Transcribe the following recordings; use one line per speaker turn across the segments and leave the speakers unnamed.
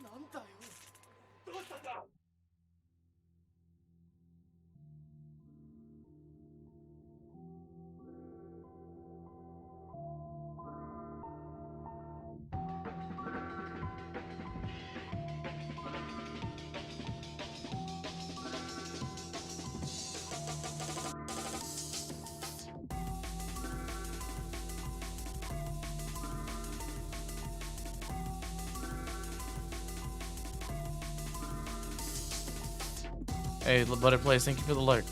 なんだよ。どうしたんだ。
Hey, Butterflies, thank you for the alert.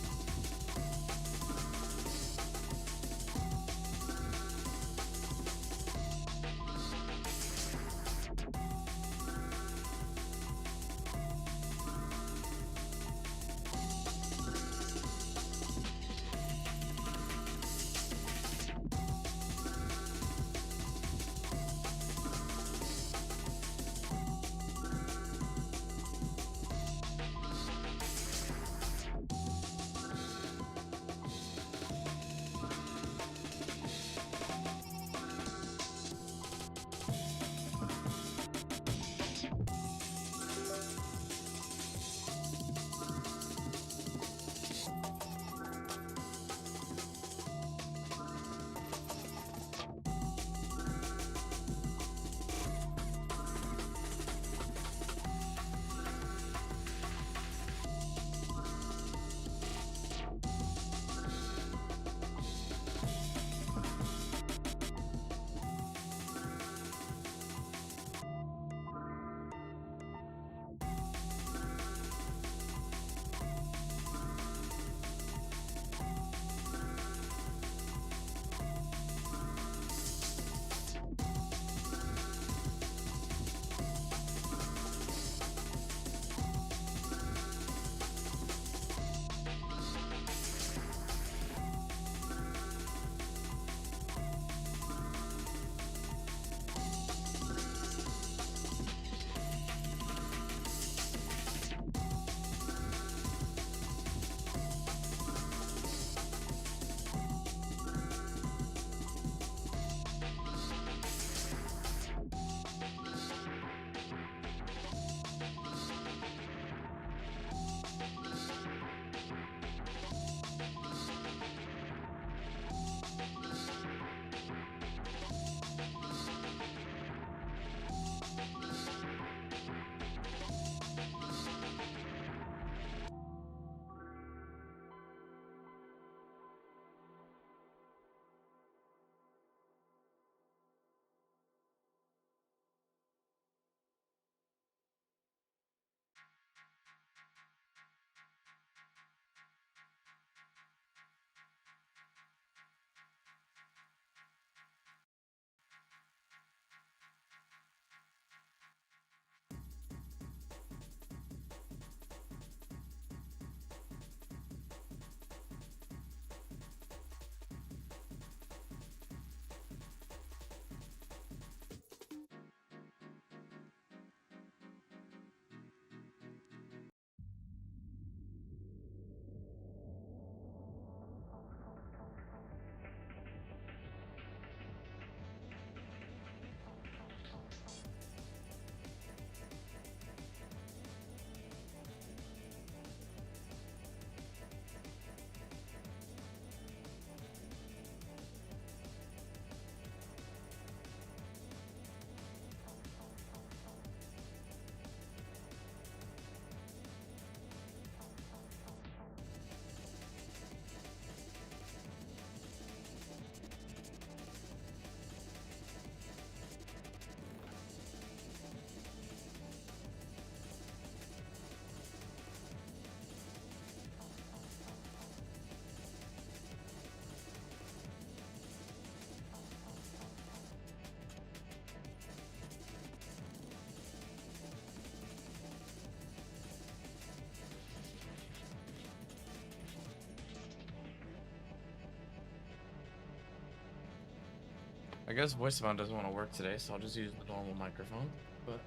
I guess VoiceOver doesn't want to work today, so I'll just use the normal microphone, but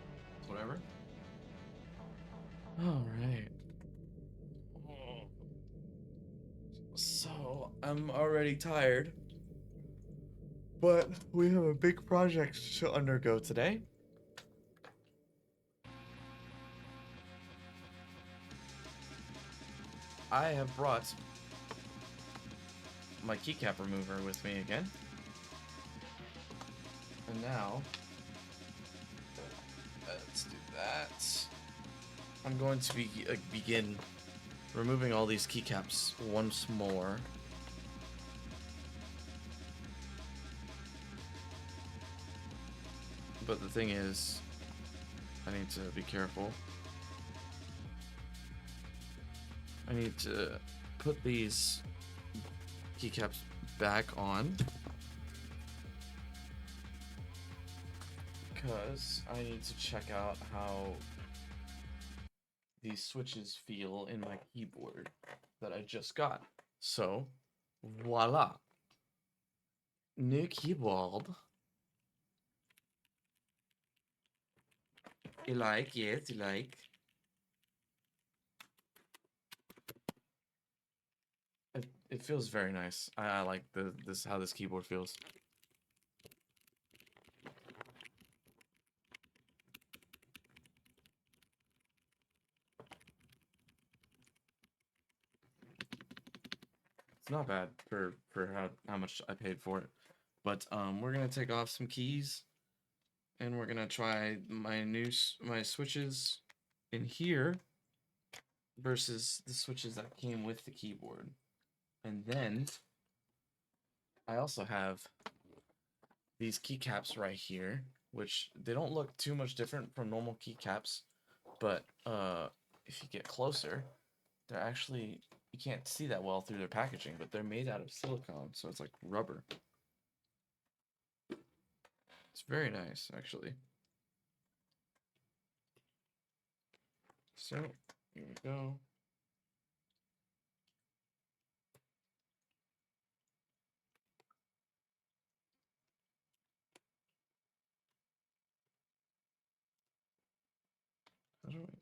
whatever. Alright. So, I'm already tired, but we have a big project to undergo today. I have brought my keycap remover with me again. And now, let's do that. I'm going to begin removing all these keycaps once more. But the thing is, I need to be careful. I need to put these keycaps back on, because I need to check out how these switches feel in my keyboard that I just got. So, voila. New keyboard. You like? Yes, you like. It feels very nice. I like this how this keyboard feels. It's not bad for how much I paid for it. But we're gonna take off some keys, and we're gonna try my switches in here versus the switches that came with the keyboard. And then I also have these keycaps right here, which they don't look too much different from normal keycaps, but if you get closer, they're actually, you can't see that well through their packaging, but they're made out of silicone, so it's like rubber. It's very nice, actually. So, here we go. How do I...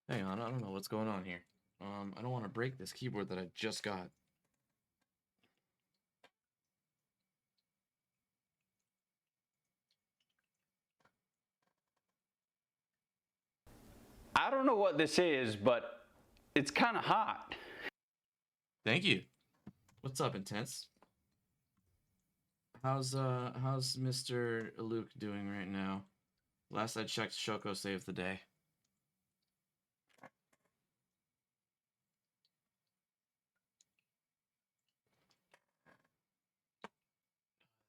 Hang on, I don't know what's going on here. I don't want to break this keyboard that I just got.
I don't know what this is, but it's kind of hot.
Thank you. What's up, Intense? How's Mr. Luke doing right now? Last I checked, Shoko saved the day.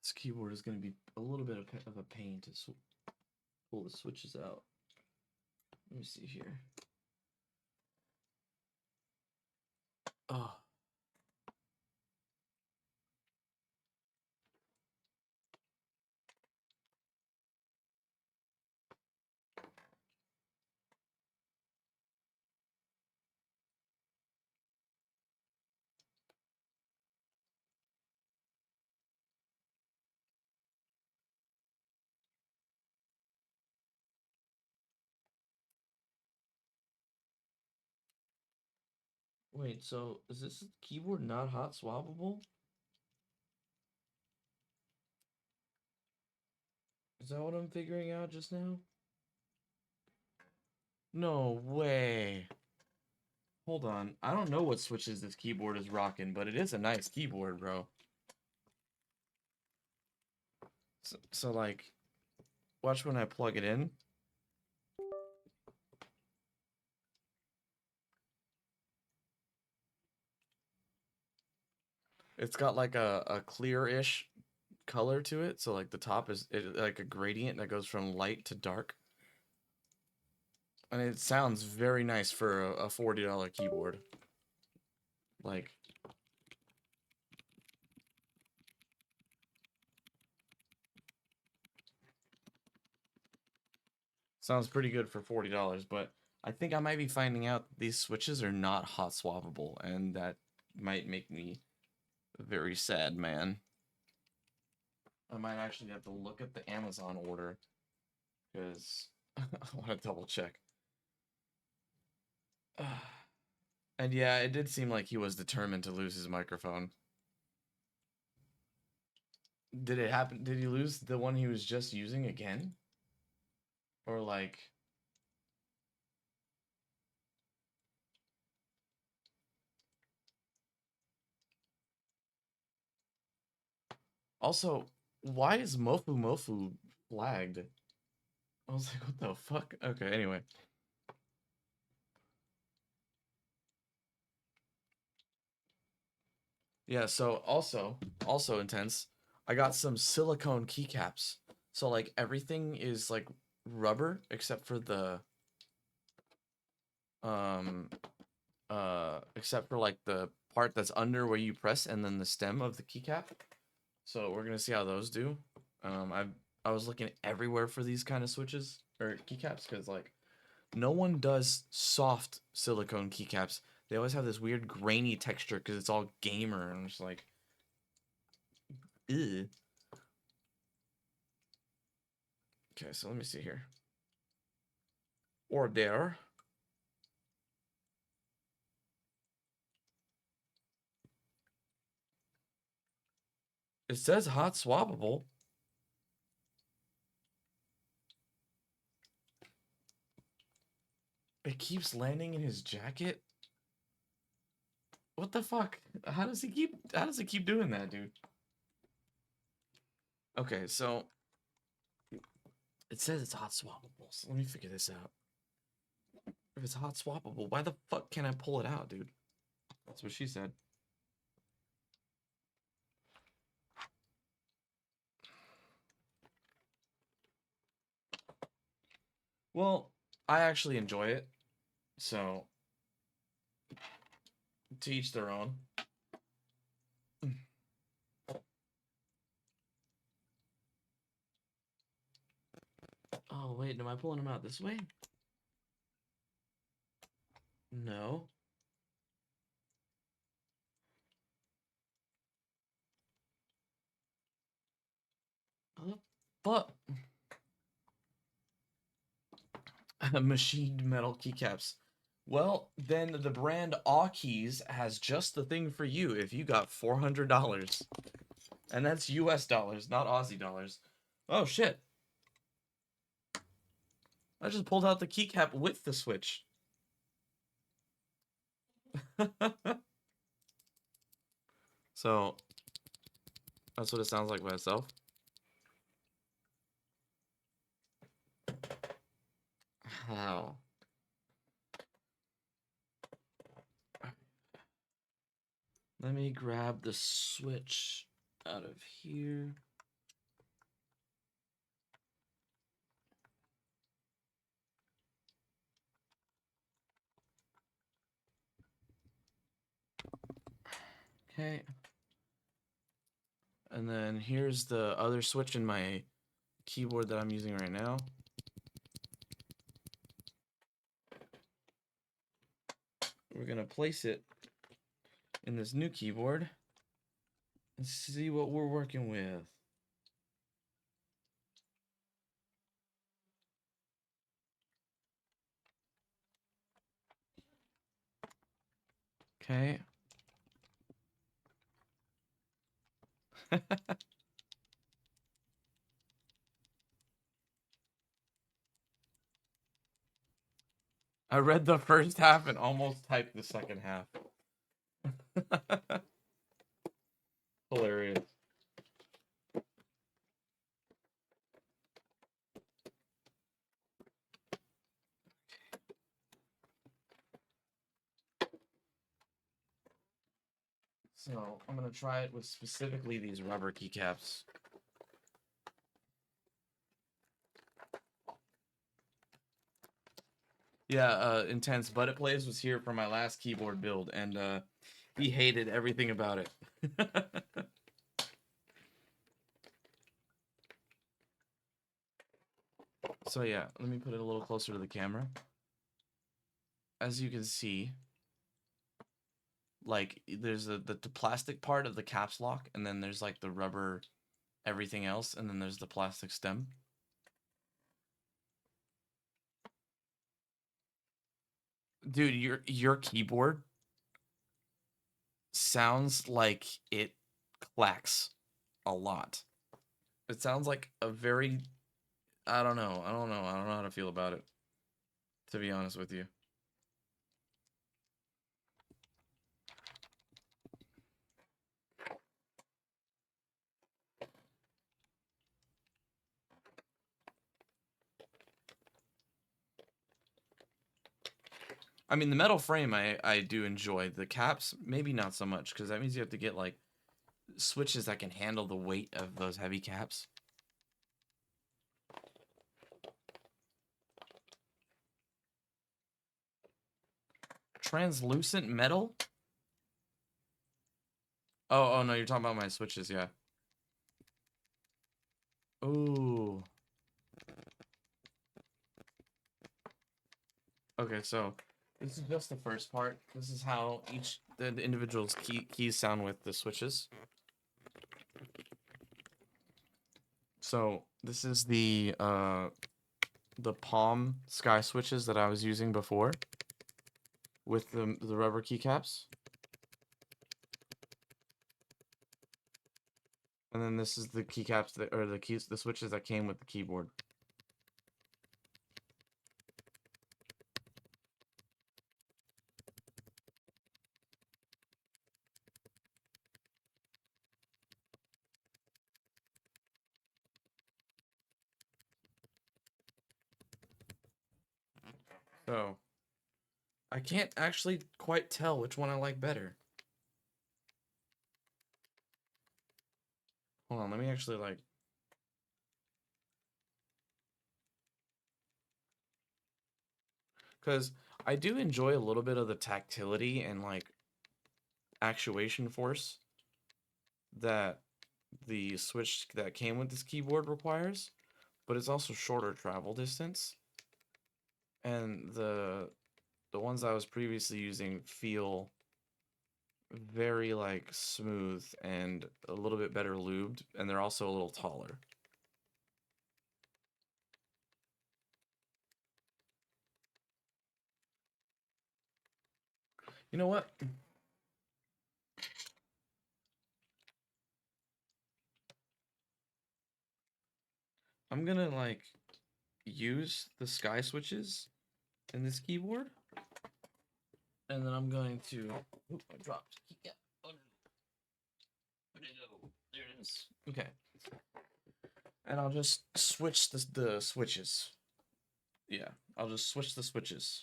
This keyboard is going to be a little bit of a pain to pull the switches out. Let me see here. Oh. Wait, so is this keyboard not hot swappable? Is that what I'm figuring out just now? No way. Hold on. I don't know what switches this keyboard is rocking, but it is a nice keyboard, bro. So like, watch when I plug it in. It's got like a clear-ish color to it, so like the top is like a gradient that goes from light to dark. And it sounds very nice for a $40 keyboard. Like, sounds pretty good for $40, but I think I might be finding out these switches are not hot swappable, and that might make me a very sad man. I might actually have to look at the Amazon order, because I want to double check. And yeah, it did seem like he was determined to lose his microphone. Did it happen? Did he lose the one he was just using again? Or like... Also, why is Mofu Mofu flagged? I was like, what the fuck? Okay, anyway. Yeah, so also intense, I got some silicone keycaps. So like everything is like rubber except for the except for like the part that's under where you press and then the stem of the keycap. So we're gonna see how those do. I was looking everywhere for these kind of switches or keycaps because like no one does soft silicone keycaps. They always have this weird grainy texture because it's all gamer and I'm just like, ew. Okay, so let me see here. Order. It says hot swappable. It keeps landing in his jacket. What the fuck? How does he keep doing that, dude? Okay, so it says it's hot swappable. So let me figure this out. If it's hot swappable, why the fuck can't I pull it out, dude? That's what she said. Well, I actually enjoy it. So to each their own. Oh, wait, am I pulling him out this way? No. What the fuck? Machined metal keycaps. Well, then the brand Aw-Keys has just the thing for you if you got $400. And that's US dollars, not Aussie dollars. Oh, shit. I just pulled out the keycap with the switch. So, that's what it sounds like by itself. How? Let me grab the switch out of here. Okay. And then here's the other switch in my keyboard that I'm using right now. We're gonna place it in this new keyboard and see what we're working with. Okay. I read the first half and almost typed the second half. Hilarious. So I'm gonna try it with specifically these rubber keycaps. Yeah, Intense But It Plays was here for my last keyboard build, and he hated everything about it. So yeah, let me put it a little closer to the camera. As you can see, like there's the plastic part of the caps lock, and then there's like the rubber everything else, and then there's the plastic stem. Dude, your keyboard sounds like it clacks a lot. It sounds like a very I don't know. I don't know. I don't know how to feel about it, to be honest with you. I mean, the metal frame I do enjoy. The caps, maybe not so much, because that means you have to get like switches that can handle the weight of those heavy caps. Translucent metal? Oh no, you're talking about my switches, yeah. Ooh. Okay, so this is just the first part. This is how each the individual's keys sound with the switches. So this is the Palm Sky switches that I was using before with the rubber keycaps. And then this is the keycaps that or the switches that came with the keyboard. So I can't actually quite tell which one I like better. Hold on, let me actually like because I do enjoy a little bit of the tactility and like actuation force that the switch that came with this keyboard requires, but it's also shorter travel distance. And the ones I was previously using feel very like smooth and a little bit better lubed, and they're also a little taller. You know what? I'm gonna like use the sky switches in this keyboard, and then I'm going to. Oop, I dropped. Yeah. Oh no. Where'd it go? There it is. Okay. And I'll just switch the switches. Yeah, I'll just switch the switches.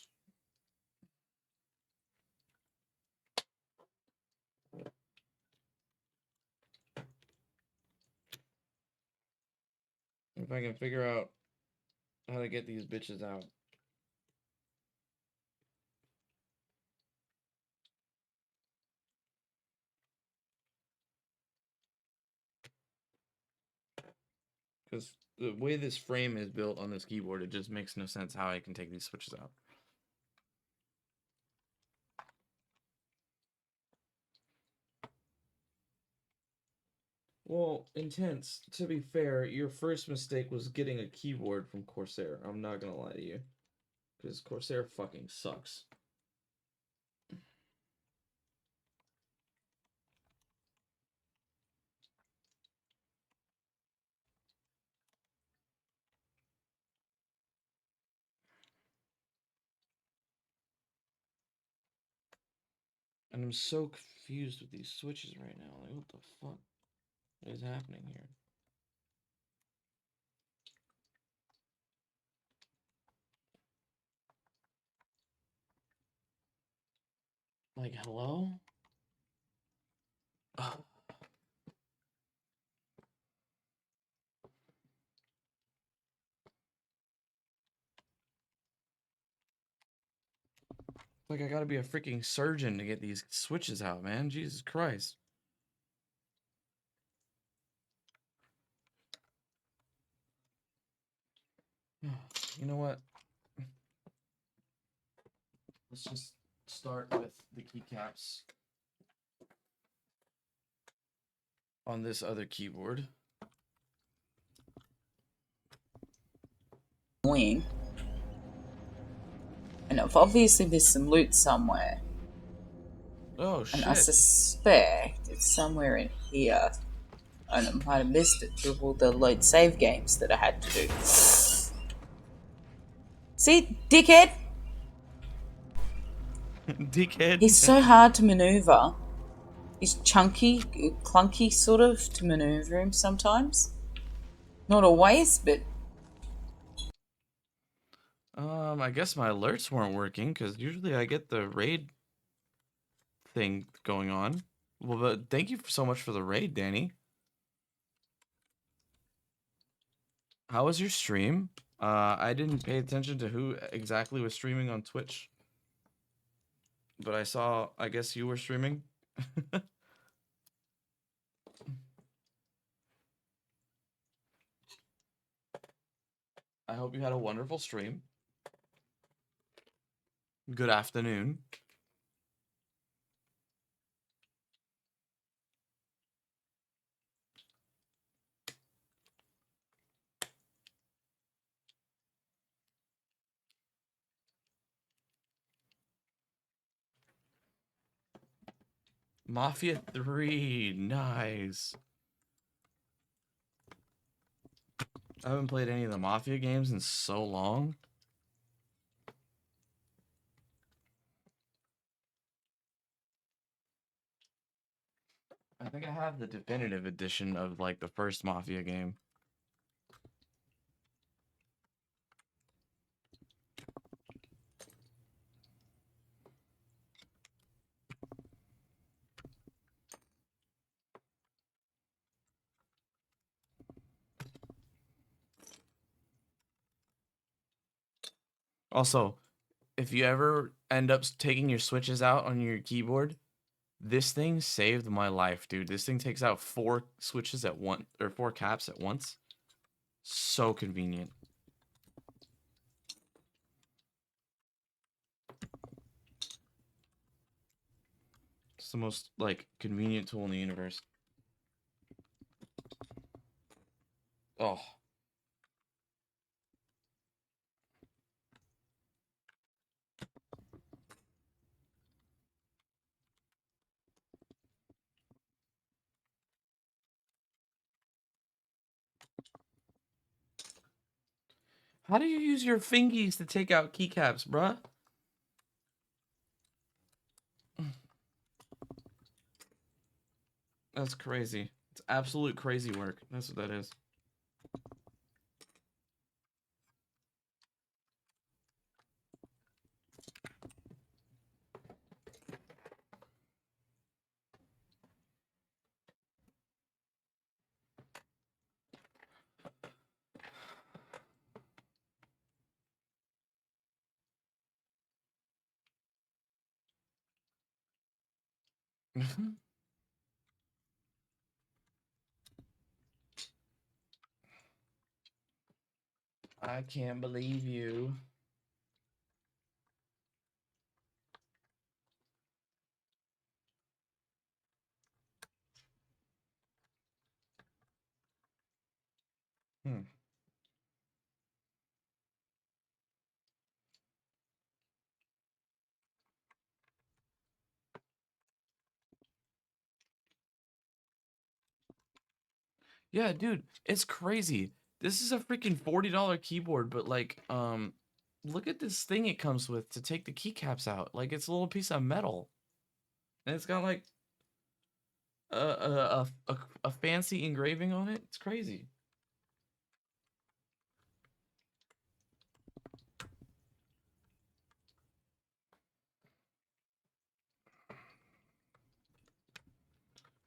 If I can figure out how to get these bitches out. Because the way this frame is built on this keyboard, it just makes no sense how I can take these switches out. Well, Intense, to be fair, your first mistake was getting a keyboard from Corsair. I'm not gonna lie to you. Because Corsair fucking sucks. And I'm so confused with these switches right now. Like, what the fuck is happening here? Like, hello? Like I gotta be a freaking surgeon to get these switches out, man. Jesus Christ. You know what? Let's just start with the keycaps on this other keyboard.
Annoying. And I've obviously missed some loot somewhere.
Oh
And I
shit.
suspect it's somewhere in here. And I might have missed it through all the load save games that I had to do. See, dickhead?
Dickhead.
He's so hard to maneuver. He's chunky, clunky sort of to maneuver him sometimes. Not always, but
I guess my alerts weren't working because usually I get the raid thing going on. Well, but thank you so much for the raid, Danny. How was your stream? I didn't pay attention to who exactly was streaming on Twitch, but I guess you were streaming. I hope you had a wonderful stream. Good afternoon. Mafia 3, nice. I haven't played any of the Mafia games in so long. I think I have the definitive edition of like the first Mafia game. Also, if you ever end up taking your switches out on your keyboard, this thing saved my life, dude. This thing takes out 4 switches at once, or 4 caps at once. So convenient. It's the most like convenient tool in the universe. Oh. How do you use your fingies to take out keycaps, bruh? That's crazy. It's absolute crazy work. That's what that is. I can't believe you. Hmm. Yeah, dude, it's crazy. This is a freaking $40 keyboard, but like, look at this thing it comes with to take the keycaps out. Like, it's a little piece of metal, and it's got like a fancy engraving on it. It's crazy.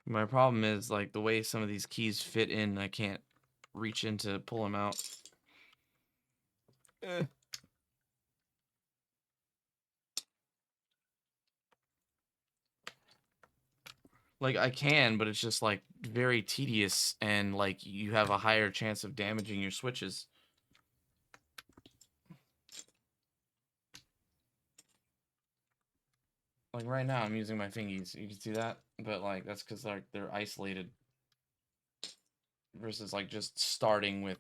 My problem is like the way some of these keys fit in, I can't reach in to pull them out. Like I can, but it's just like very tedious and like you have a higher chance of damaging your switches. Like right now I'm using my fingies. You can see that? But like that's because they're isolated. Versus like just starting with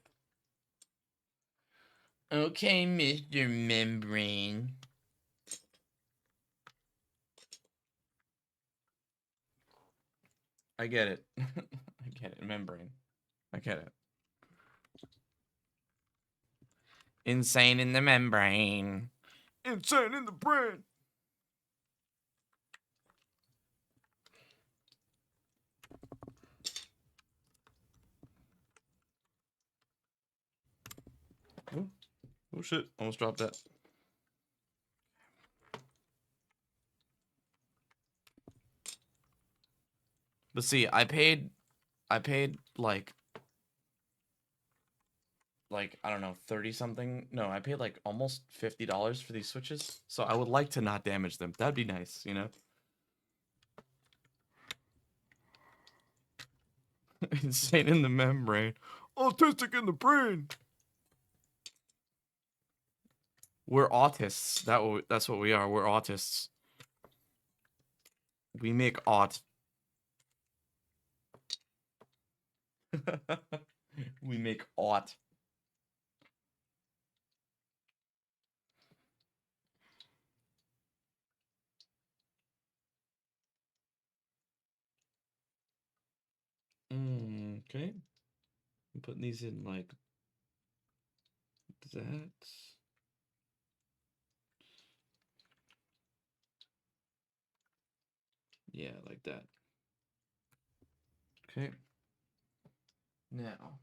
okay, Mr. Membrane. I get it. I get it. Membrane. I get it. Insane in the membrane. Insane in the brain. Oh, oh shit. Almost dropped that. But see, I paid like I don't know, 30 something. No, I paid like almost $50 for these switches. So I would like to not damage them. That'd be nice, you know? Insane in the membrane. Autistic in the brain. We're autists. That's what we are. We're autists. We make aut. We make aut. Okay. I'm putting these in like that. Yeah, like that. Okay. Now.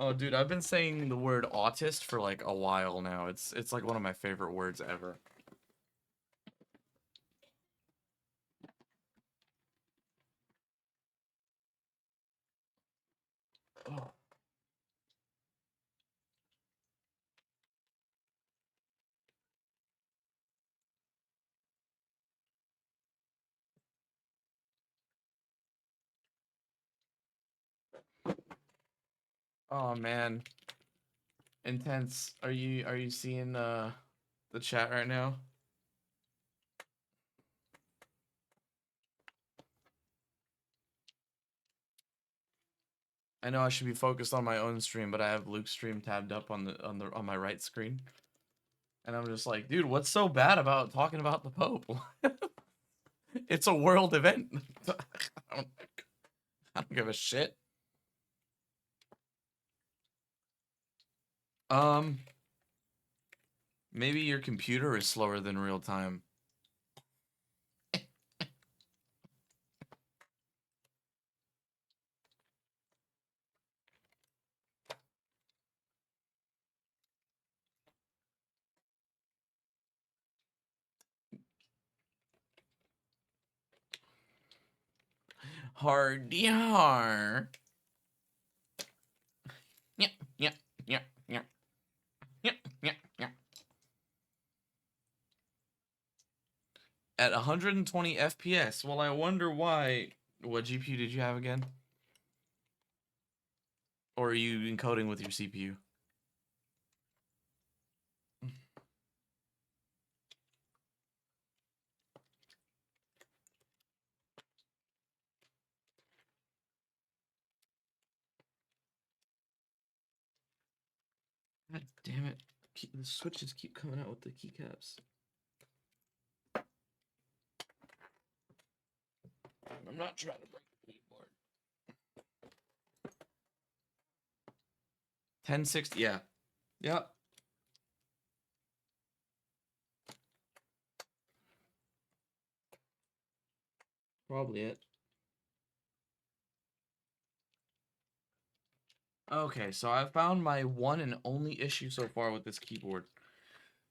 Oh, dude, I've been saying the word autist for like a while now. It's like one of my favorite words ever. Oh. Oh man. Intense. Are you seeing the chat right now? I know I should be focused on my own stream, but I have Luke's stream tabbed up on my right screen. And I'm just like, dude, what's so bad about talking about the Pope? It's a world event. I don't give a shit. Maybe your computer is slower than real time. Hardy har. Yeah, yeah, yeah, yeah. Yeah, yeah, yeah. At 120 FPS. Well, I wonder why. What GPU did you have again? Or are you encoding with your CPU? God damn it. The switches keep coming out with the keycaps. I'm not trying to break the keyboard. 1060, yeah. Yep. Probably it. Okay, so I found my one and only issue so far with this keyboard.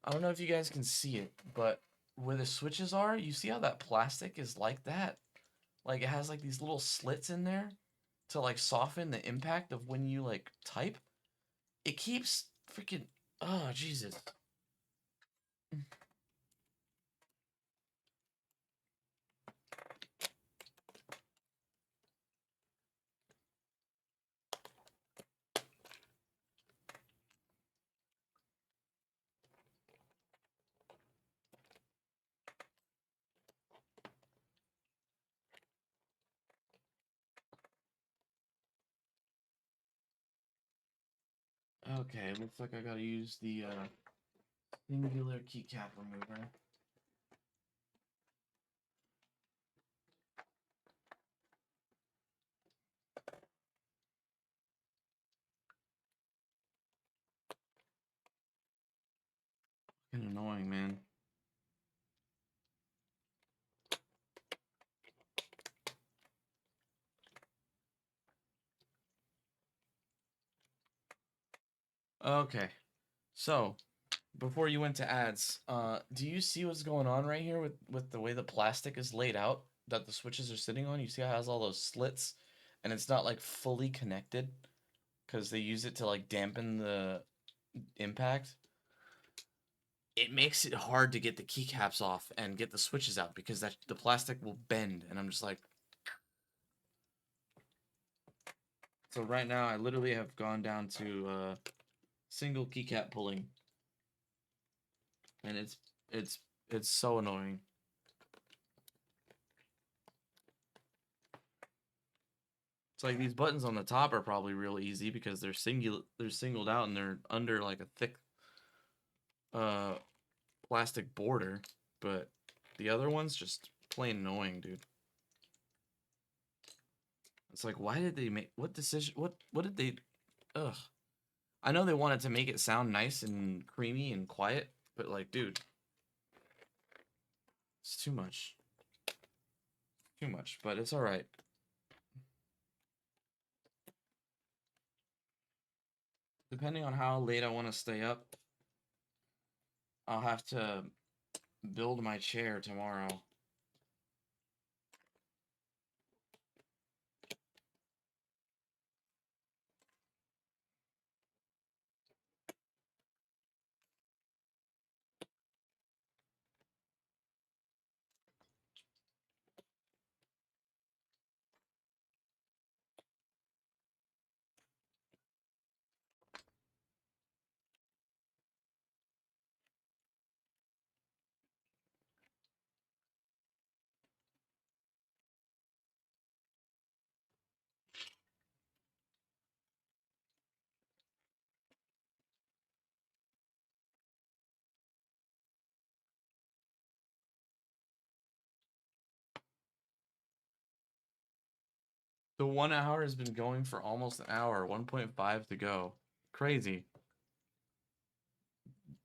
I don't know if you guys can see it, but where the switches are, you see how that plastic is like that? Like it has like these little slits in there to like soften the impact of when you like type. It keeps freaking, oh Jesus. Okay, looks like I gotta use the singular keycap remover. Fucking annoying, man. Okay, so before you went to ads, do you see what's going on right here with the way the plastic is laid out that the switches are sitting on? You see how it has all those slits, and it's not like fully connected because they use it to like dampen the impact. It makes it hard to get the keycaps off and get the switches out because that the plastic will bend, and I'm just like. So right now, I literally have gone down to single keycap pulling, and it's so annoying. It's like these buttons on the top are probably real easy because they're singled out and they're under like a thick plastic border, but the other ones just plain annoying, dude. It's like, why did they make what decision? What did they? Ugh. I know they wanted to make it sound nice and creamy and quiet, but like, dude, it's too much. Too much, but it's all right. Depending on how late I want to stay up, I'll have to build my chair tomorrow. The 1 hour has been going for almost an hour, 1.5 to go. Crazy.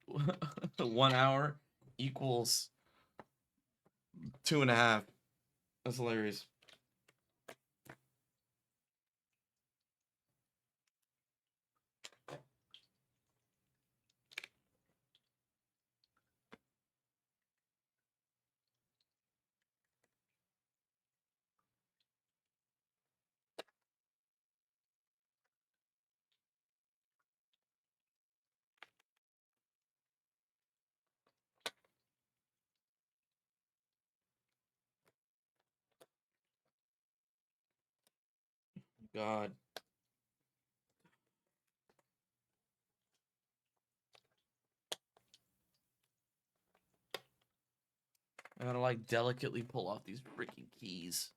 1 hour equals 2.5. That's hilarious. God. I gotta like delicately pull off these freaking keys.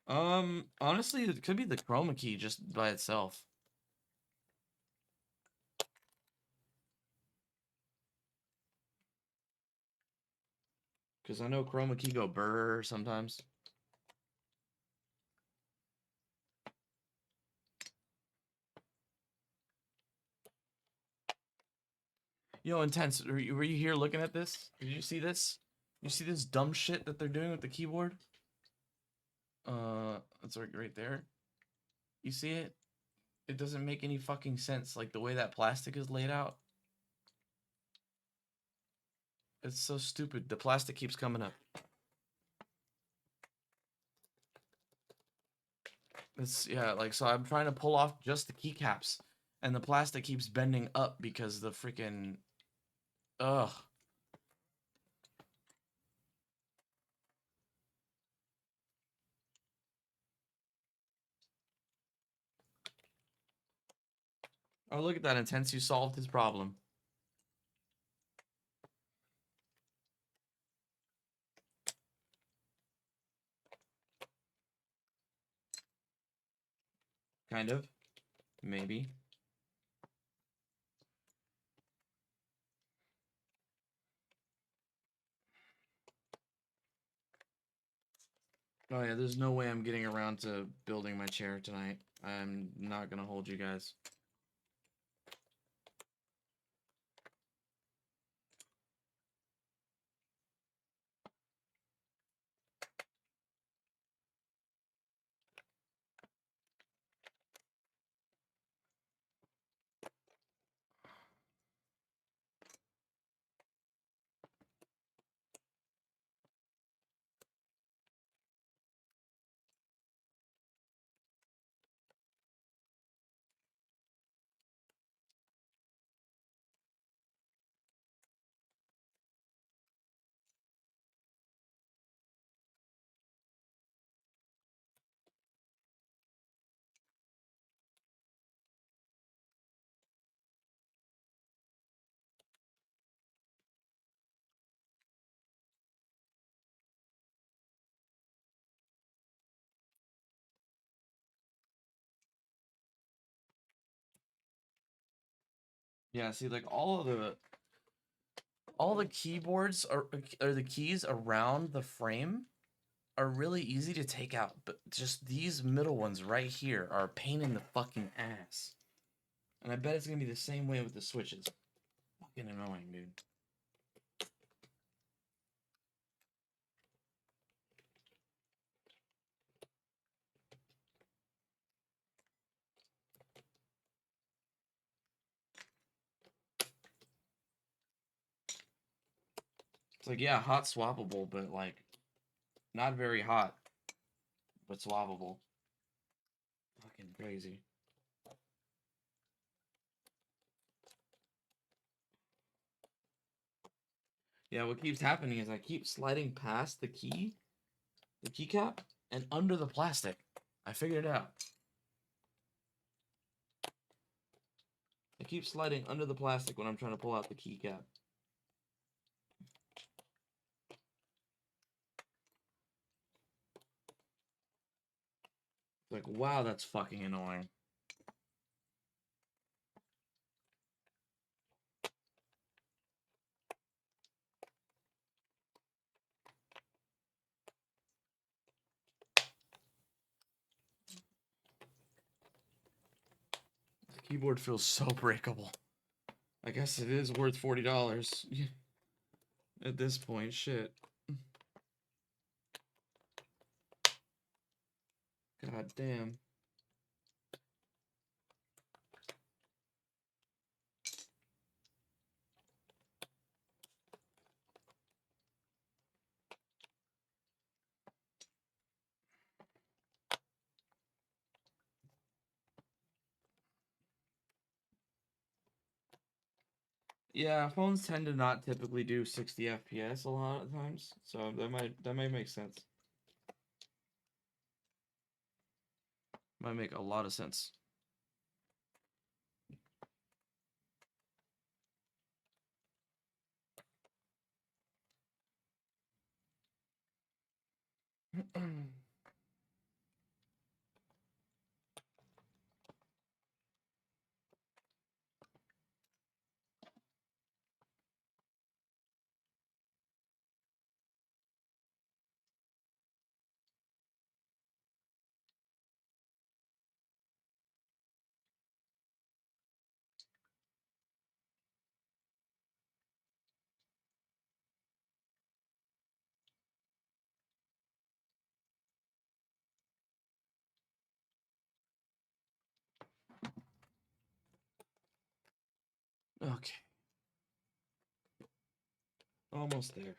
Honestly, it could be the chroma key just by itself. Because I know chroma key go burr sometimes. Yo, Intense, were you here looking at this? Did you see this? You see this dumb shit that they're doing with the keyboard? That's right there. You see it? It doesn't make any fucking sense, like the way that plastic is laid out. It's so stupid. The plastic keeps coming up. It's, yeah, like, so I'm trying to pull off just the keycaps, and the plastic keeps bending up because the freaking, ugh. Oh, look at that, Intense, you solved his problem. Kind of. Maybe. Oh yeah, there's no way I'm getting around to building my chair tonight. I'm not gonna hold you guys. Yeah, see, like all the keyboards or the keys around the frame are really easy to take out, but just these middle ones right here are a pain in the fucking ass. And I bet it's gonna be the same way with the switches. Fucking annoying, dude. It's like, yeah, hot swappable, but like not very hot, but swappable. Fucking crazy. Yeah, what keeps happening is I keep sliding past the keycap, and under the plastic. I figured it out. I keep sliding under the plastic when I'm trying to pull out the keycap. It's like, wow, that's fucking annoying. The keyboard feels so breakable. I guess it is worth $40 at this point. Shit. God damn. Yeah, phones tend to not typically do 60 FPS a lot of times, so that might make sense. Might make a lot of sense. Okay. Almost there.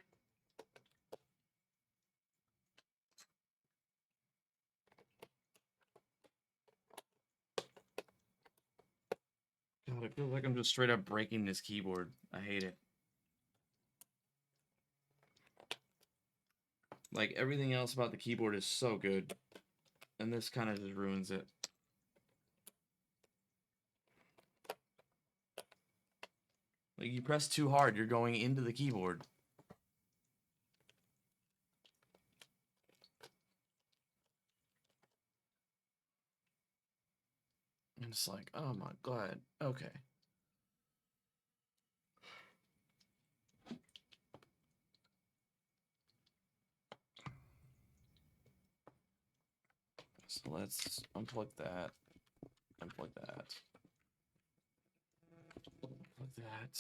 God, I feel like I'm just straight up breaking this keyboard. I hate it. Like, everything else about the keyboard is so good. And this kind of just ruins it. Like, you press too hard, you're going into the keyboard. And it's like, oh my god. Okay. So let's unplug that. Unplug that. Unplug that.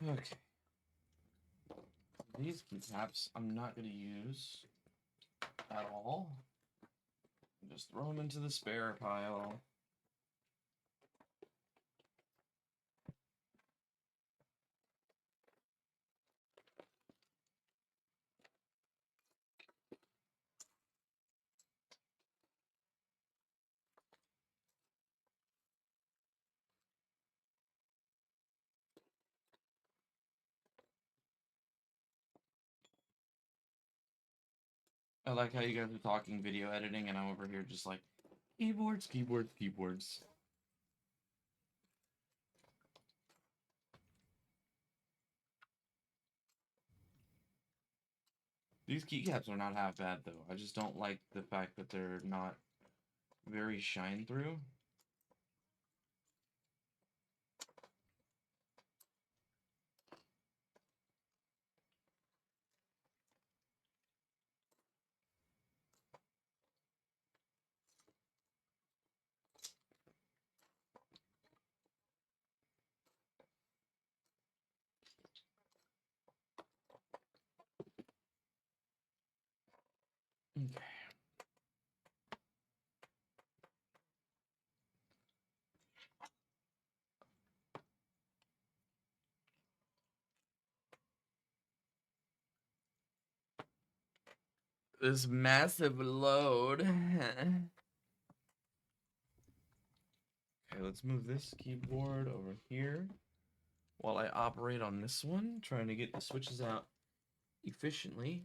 Okay. These keycaps I'm not going to use at all. Just throw them into the spare pile. I like how you guys are talking video editing and I'm over here just like, keyboards, keyboards, keyboards. These keycaps are not half bad though. I just don't like the fact that they're not very shine through. Okay. This massive load. Okay, let's move this keyboard over here while I operate on this one, trying to get the switches out efficiently.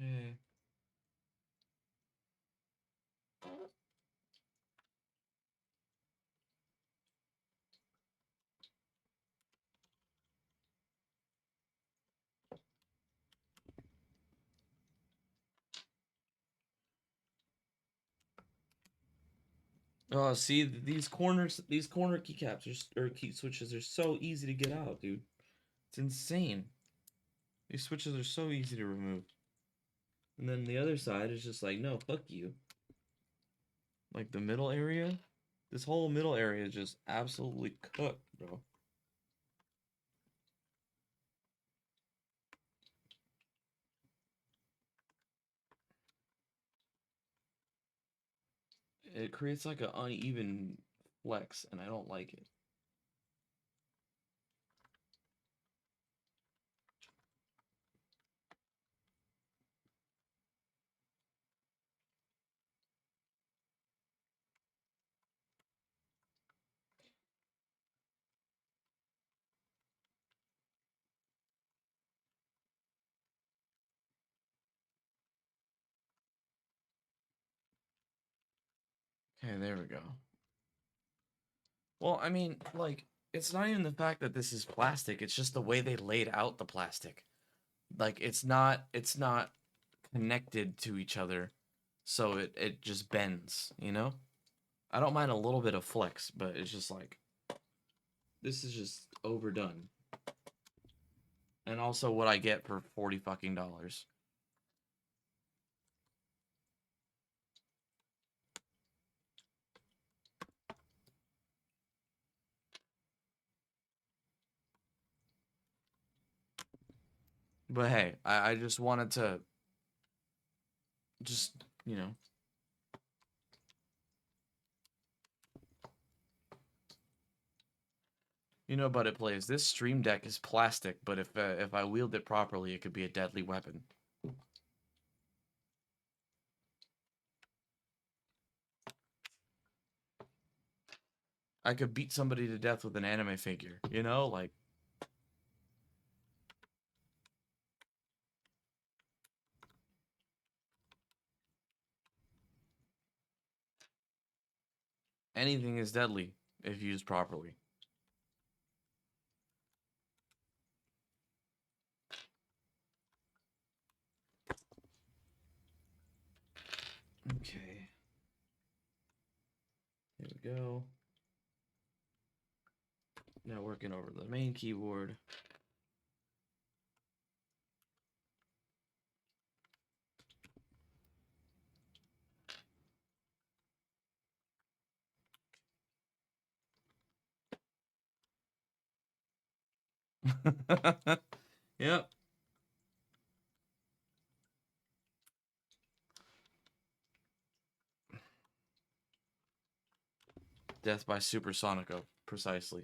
Okay. Oh, see these corners, these corner keycaps or key switches are so easy to get out, dude. It's insane. These switches are so easy to remove. And then the other side is just like, no, fuck you. Like the middle area, this whole middle area is just absolutely cooked, bro. It creates like an uneven flex, and I don't like it. Okay, there we go. Well, I mean, like, it's not even the fact that this is plastic, it's just the way they laid out the plastic. Like it's not connected to each other, so it just bends, you know? I don't mind a little bit of flex, but it's just like this is just overdone. And also what I get for $40 fucking dollars. But hey, I just wanted to just, you know, but it plays. This Stream Deck is plastic, but if I wield it properly, it could be a deadly weapon. I could beat somebody to death with an anime figure, you know, like anything is deadly if used properly. Okay. Here we go. Now working over the main keyboard. Yep. Death by Supersonico, precisely.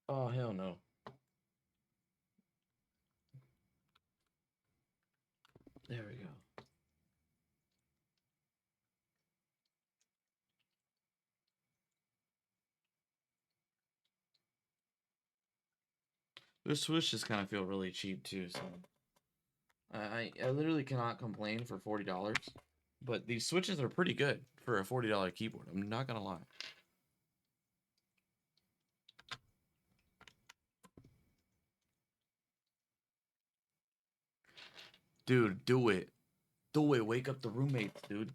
Oh, hell no. There we go. The Switch just kind of feel really cheap too, so I literally cannot complain for $40. But these Switches are pretty good for a $40 keyboard. I'm not gonna lie. Dude, do it. Do it. Wake up the roommates, dude.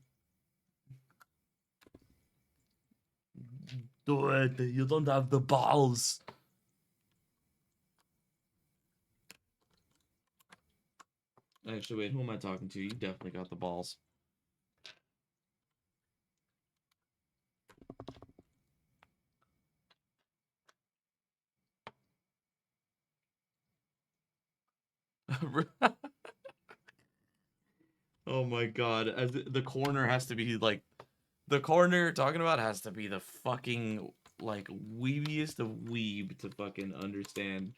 Do it. You don't have the balls. Actually, wait, who am I talking to? You definitely got the balls. Oh my god. As the corner has to be like the corner you're talking about has to be the fucking like weebiest of weeb to fucking understand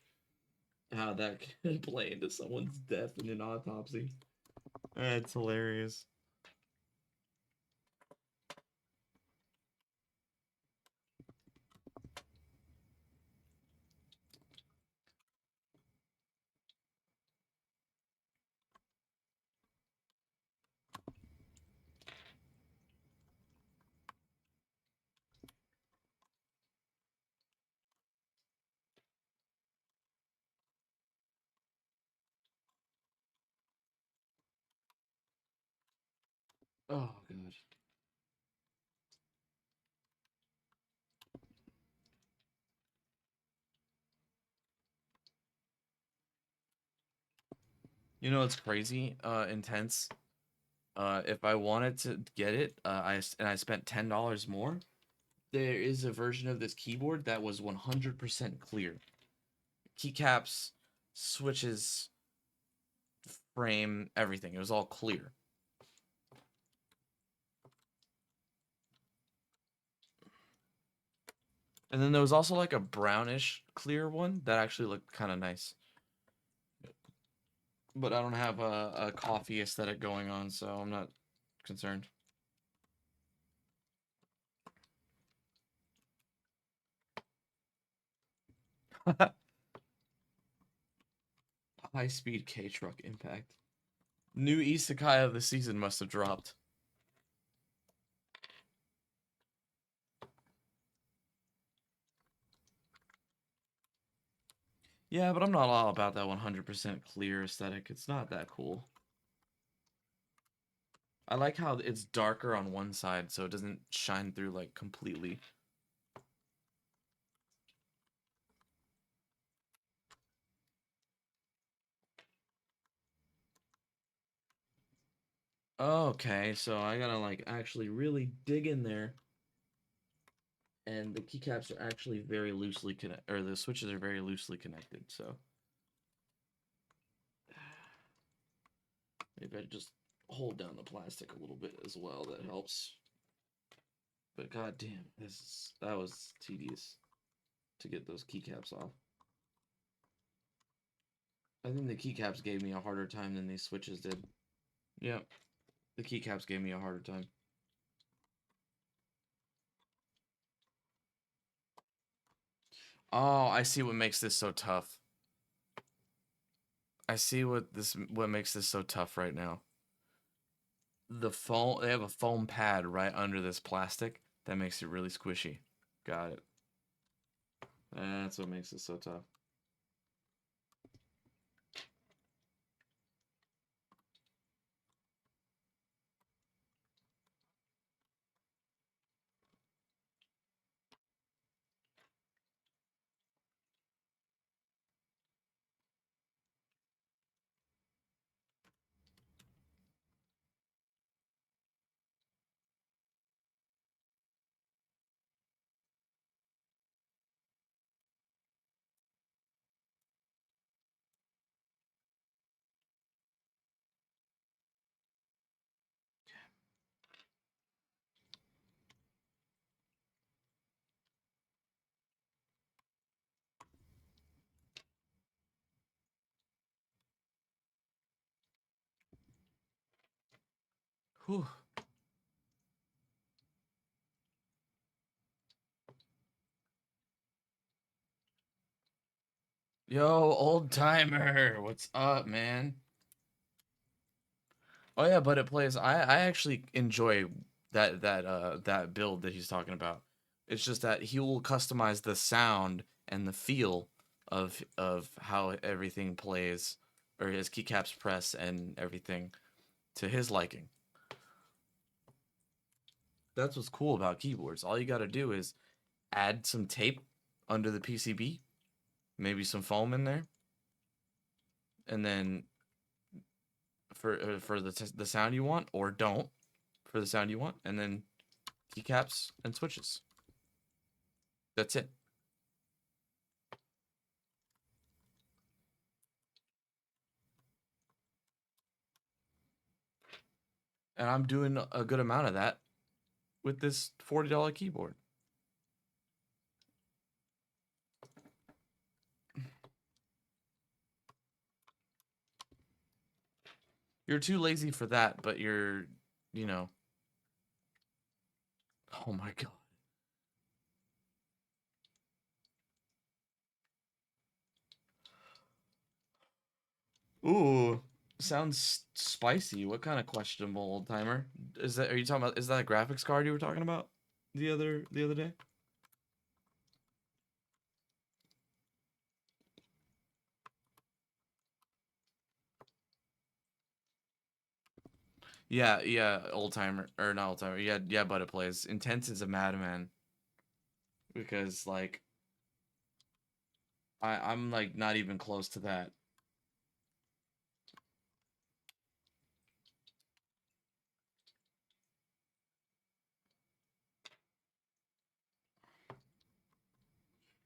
how that can play into someone's death in an autopsy. That's hilarious. Oh god. You know what's crazy? Intense. If I wanted to get it, I spent $10 more. There is a version of this keyboard that was 100% clear. Keycaps, switches, frame, everything. It was all clear. And then there was also like a brownish clear one that actually looked kind of nice. But I don't have a coffee aesthetic going on, so I'm not concerned. High speed K truck impact. New isekai of the season must have dropped. Yeah, but I'm not all about that 100% clear aesthetic. It's not that cool. I like how it's darker on one side, so it doesn't shine through like completely. Okay, so I gotta like actually really dig in there. And the keycaps are actually very loosely connected, or the switches are very loosely connected, so. Maybe I just hold down the plastic a little bit as well, that helps. But goddamn, that was tedious to get those keycaps off. I think the keycaps gave me a harder time than these switches did. Yep, the keycaps gave me a harder time. Oh, I see what makes this so tough. I see what makes this so tough right now. The foam, they have a foam pad right under this plastic that makes it really squishy. Got it. That's what makes it so tough. Whew. Yo, old timer, what's up, man? Oh yeah, but it plays. I actually enjoy that build that he's talking about. It's just that he will customize the sound and the feel of how everything plays, or his keycaps press and everything to his liking. That's what's cool about keyboards. All you got to do is add some tape under the PCB, maybe some foam in there, and then for the sound you want, or don't for the sound you want, and then keycaps and switches. That's it. And I'm doing a good amount of that with this $40 keyboard. You're too lazy for that, but you're, you know. Oh my god. Ooh, sounds spicy. What kind of questionable, old timer? Is that, are you talking about, is that a graphics card you were talking about the other day? Yeah, yeah, old timer, or not old timer. Yeah, yeah, but it plays. Intense is a madman. Because like I'm like not even close to that.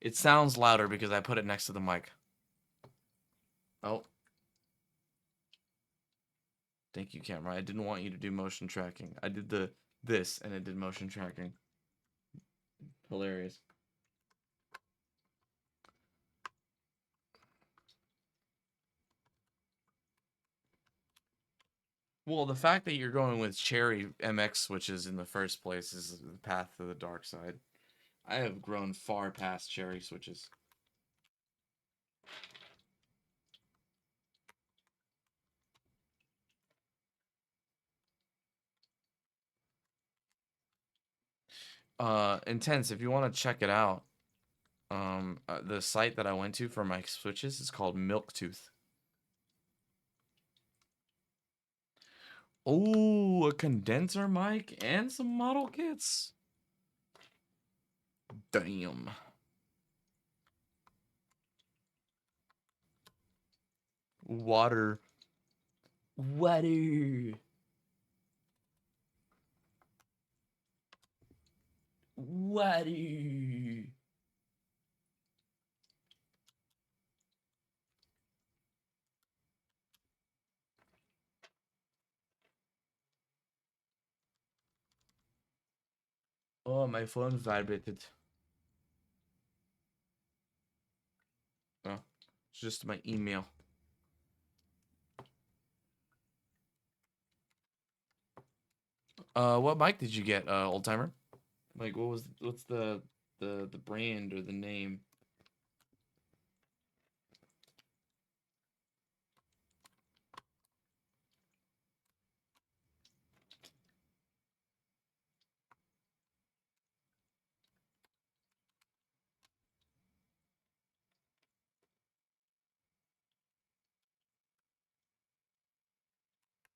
It sounds louder because I put it next to the mic. Oh. Thank you, camera. I didn't want you to do motion tracking. I did this and it did motion tracking. Hilarious. Well, the fact that you're going with Cherry MX switches in the first place is the path to the dark side. I have grown far past Cherry switches. Intense, if you want to check it out, the site that I went to for my switches is called Milktooth. Oh, a condenser mic and some model kits. Damn. Water. Water. Water. Oh, my phone vibrated. Oh, it's just my email. What mic did you get, old timer? Like, what's the brand or the name?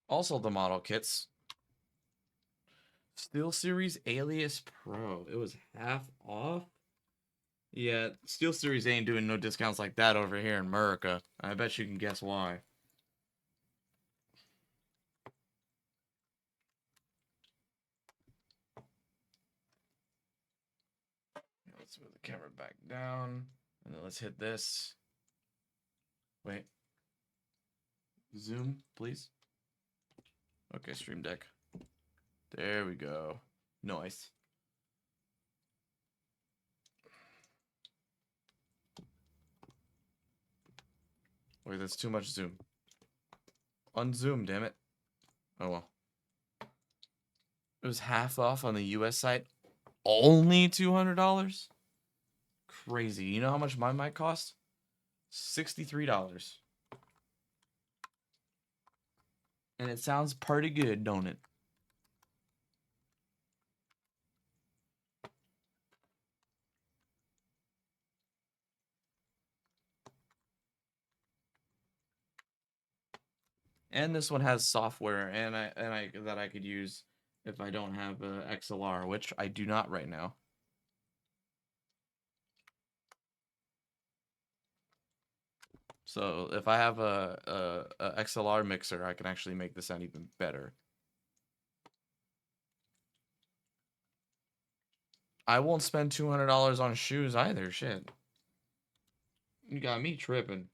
Also, the model kits. SteelSeries Alias Pro. It was half off. Yeah, SteelSeries ain't doing no discounts like that over here in America. I bet you can guess why. Let's move the camera back down. And then let's hit this. Wait. Zoom, please. Okay, Stream Deck. There we go. Nice. Wait, that's too much zoom. Unzoom, damn it. Oh well. It was half off on the US site. Only $200? Crazy. You know how much my mic cost? $63. And it sounds pretty good, don't it? And this one has software and I that I could use if I don't have XLR, which I do not right now. So if I have a XLR mixer, I can actually make this sound even better. I won't spend $200 on shoes either. Shit, you got me tripping.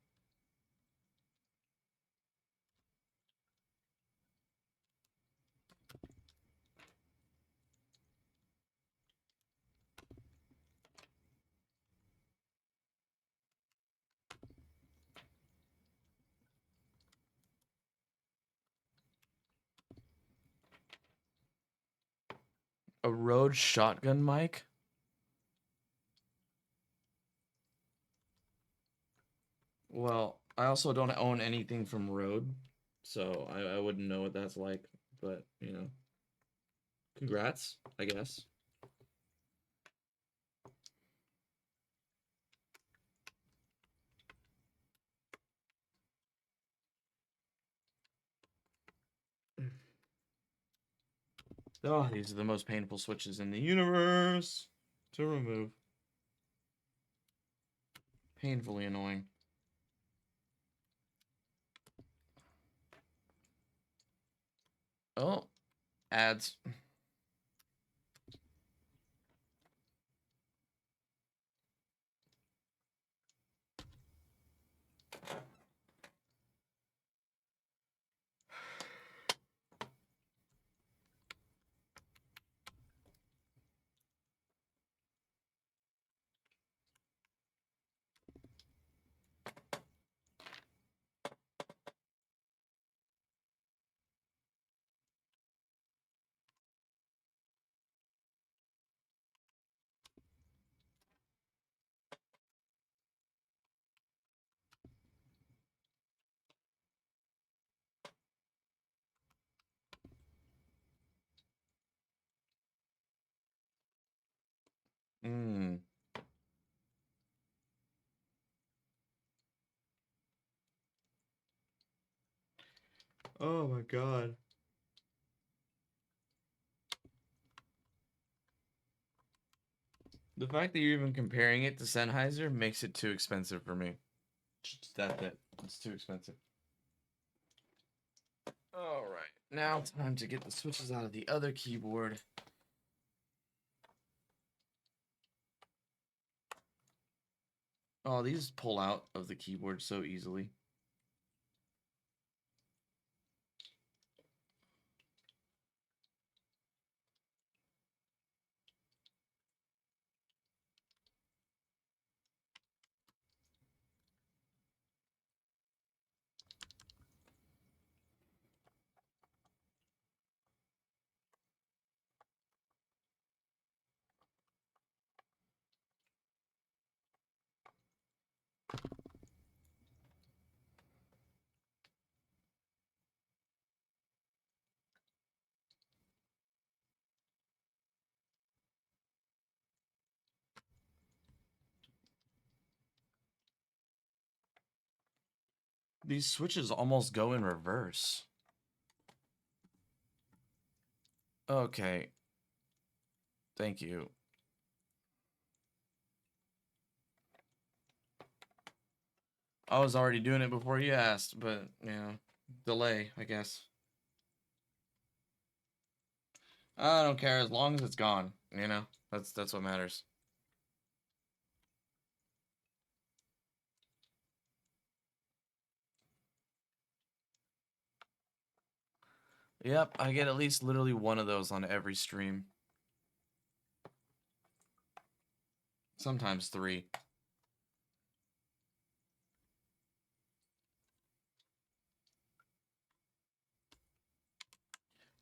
A Rode shotgun mic? Well, I also don't own anything from Rode, so I wouldn't know what that's like, but, you know, congrats, I guess. Oh, these are the most painful switches in the universe to remove. Painfully annoying. Oh, ads. Oh my god. The fact that you're even comparing it to Sennheiser makes it too expensive for me. That's it. It's too expensive. Alright, now time to get the switches out of the other keyboard. Oh, these pull out of the keyboard so easily. These switches almost go in reverse. Okay. Thank you. I was already doing it before you asked, but, you know, delay, I guess. I don't care as long as it's gone, you know? That's what matters. Yep, I get at least literally one of those on every stream. Sometimes 3.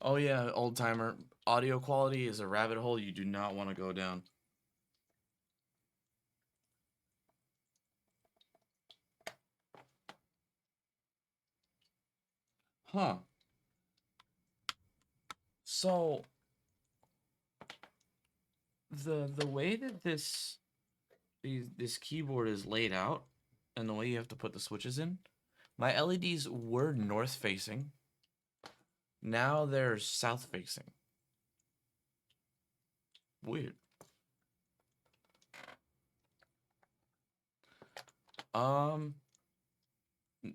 Oh yeah, old timer. Audio quality is a rabbit hole you do not want to go down. Huh. So the way that this keyboard is laid out and the way you have to put the switches in, my LEDs were north facing. Now they're south facing. Weird.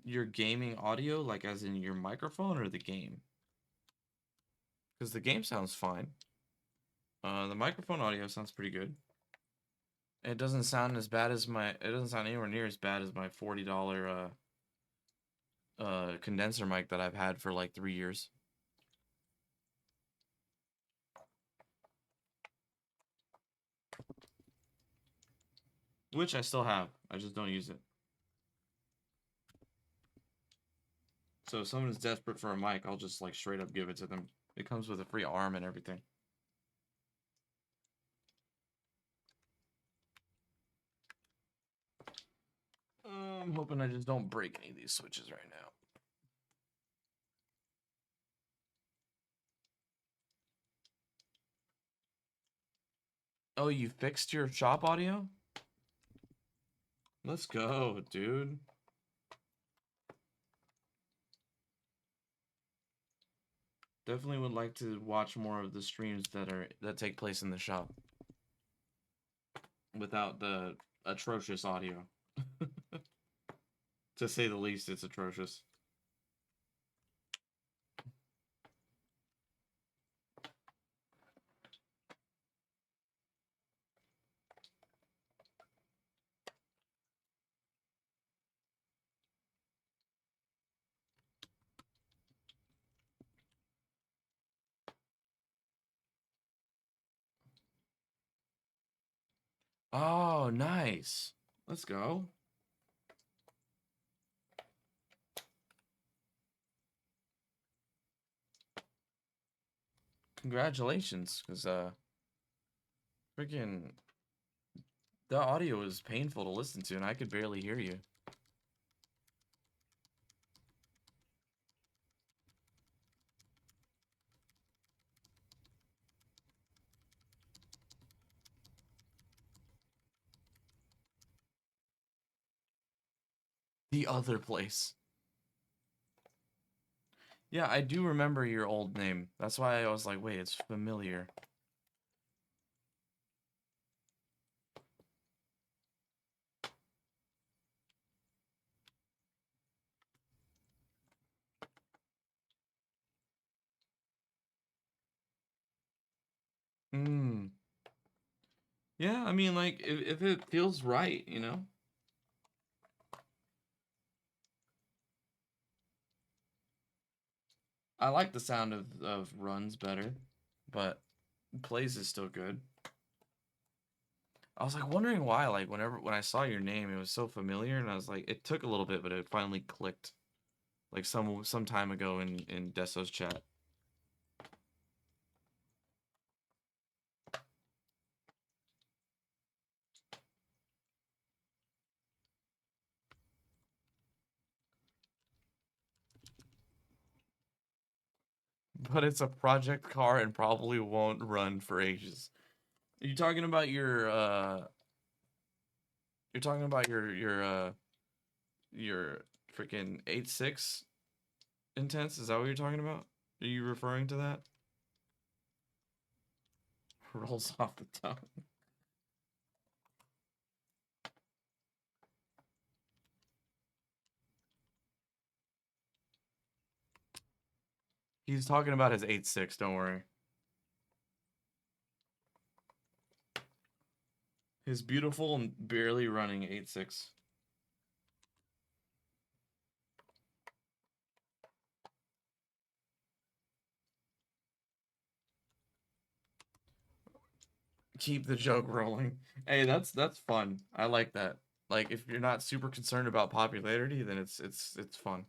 Your gaming audio, like as in your microphone or the game? Because the game sounds fine. The microphone audio sounds pretty good. It doesn't sound as bad as it doesn't sound anywhere near as bad as my $40 condenser mic that I've had for like 3 years. Which I still have. I just don't use it. So if someone is desperate for a mic, I'll just like straight up give it to them. It comes with a free arm and everything. I'm hoping I just don't break any of these switches right now. Oh, you fixed your shop audio? Let's go, dude. Definitely would like to watch more of the streams that take place in the shop. Without the atrocious audio. To say the least, it's atrocious. Oh, nice. Let's go. Congratulations, because freaking the audio is painful to listen to, and I could barely hear you. The other place. Yeah, I do remember your old name. That's why I was like, wait, it's familiar. Hmm. Yeah, I mean, like, if it feels right, you know? I like the sound of runs better, but plays is still good. I was like wondering why, like when I saw your name, it was so familiar, and I was like, it took a little bit, but it finally clicked, like some time ago in Deso's chat. But it's a project car and probably won't run for ages. Are you talking about your You're talking about your freaking 8.6 intense? Is that what you're talking about? Are you referring to that? Rolls off the tongue. He's talking about his 8.6, don't worry. His beautiful and barely running 8.6. Keep the joke rolling. Hey, that's fun. I like that. Like if you're not super concerned about popularity, then it's fun.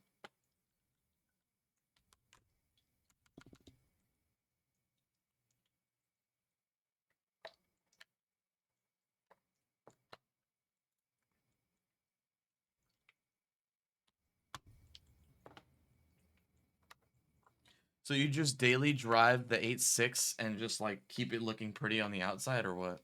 So you just daily drive the 8.6 and just like keep it looking pretty on the outside or what?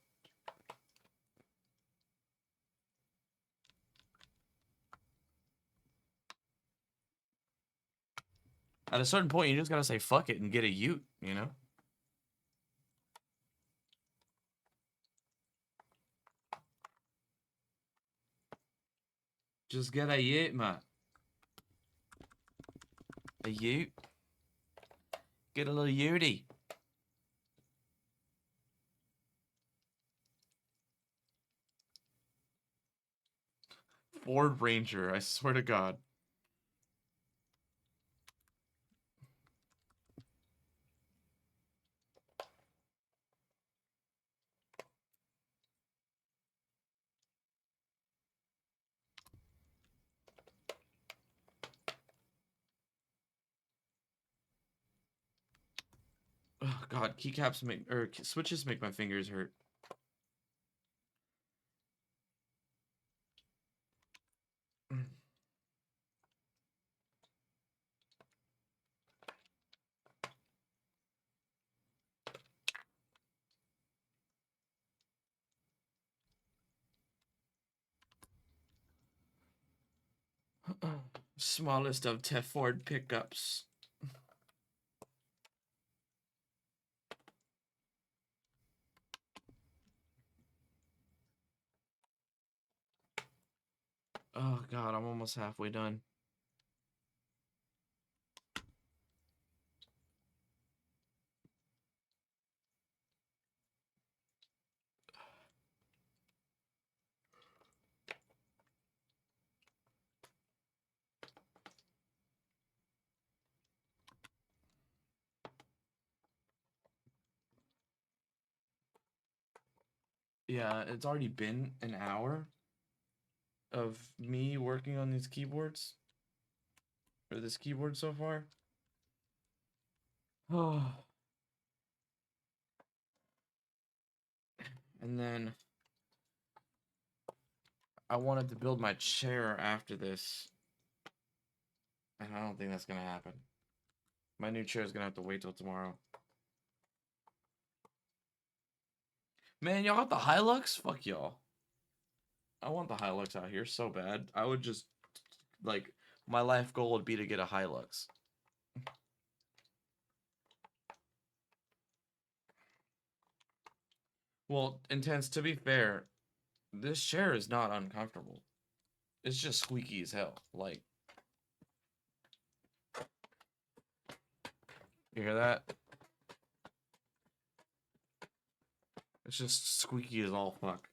At a certain point, you just gotta say fuck it and get a Ute, you know? Just get a Ute, man. A Ute. Get a little Ute. Ford Ranger, I swear to God. Oh God, keycaps make or switches make my fingers hurt. Smallest of Ford pickups. Oh God, I'm almost halfway done. Yeah, it's already been an hour of me working on these keyboards. Or this keyboard so far. Oh. And then I wanted to build my chair after this. And I don't think that's gonna happen. My new chair is gonna have to wait till tomorrow. Man, y'all got the Hilux? Fuck y'all. I want the Hilux out here so bad. I would just, like, my life goal would be to get a Hilux. Well, Intense, to be fair, this chair is not uncomfortable. It's just squeaky as hell. Like, you hear that? It's just squeaky as all fuck.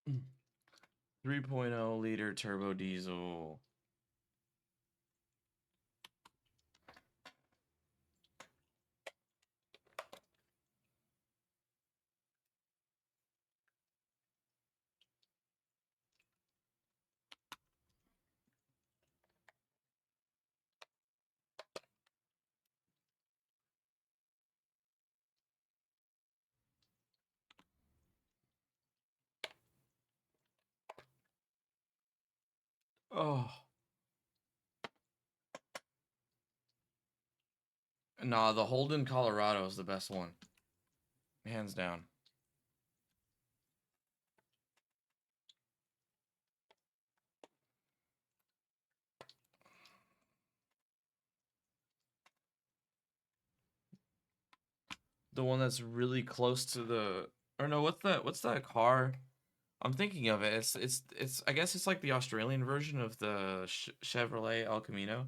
Mm. 3.0 liter turbo diesel. Oh. Nah, the Holden Colorado is the best one. Hands down. The one that's really close to the, or no, what's that car? I'm thinking of it. It's I guess it's like the Australian version of the Chevrolet El Camino.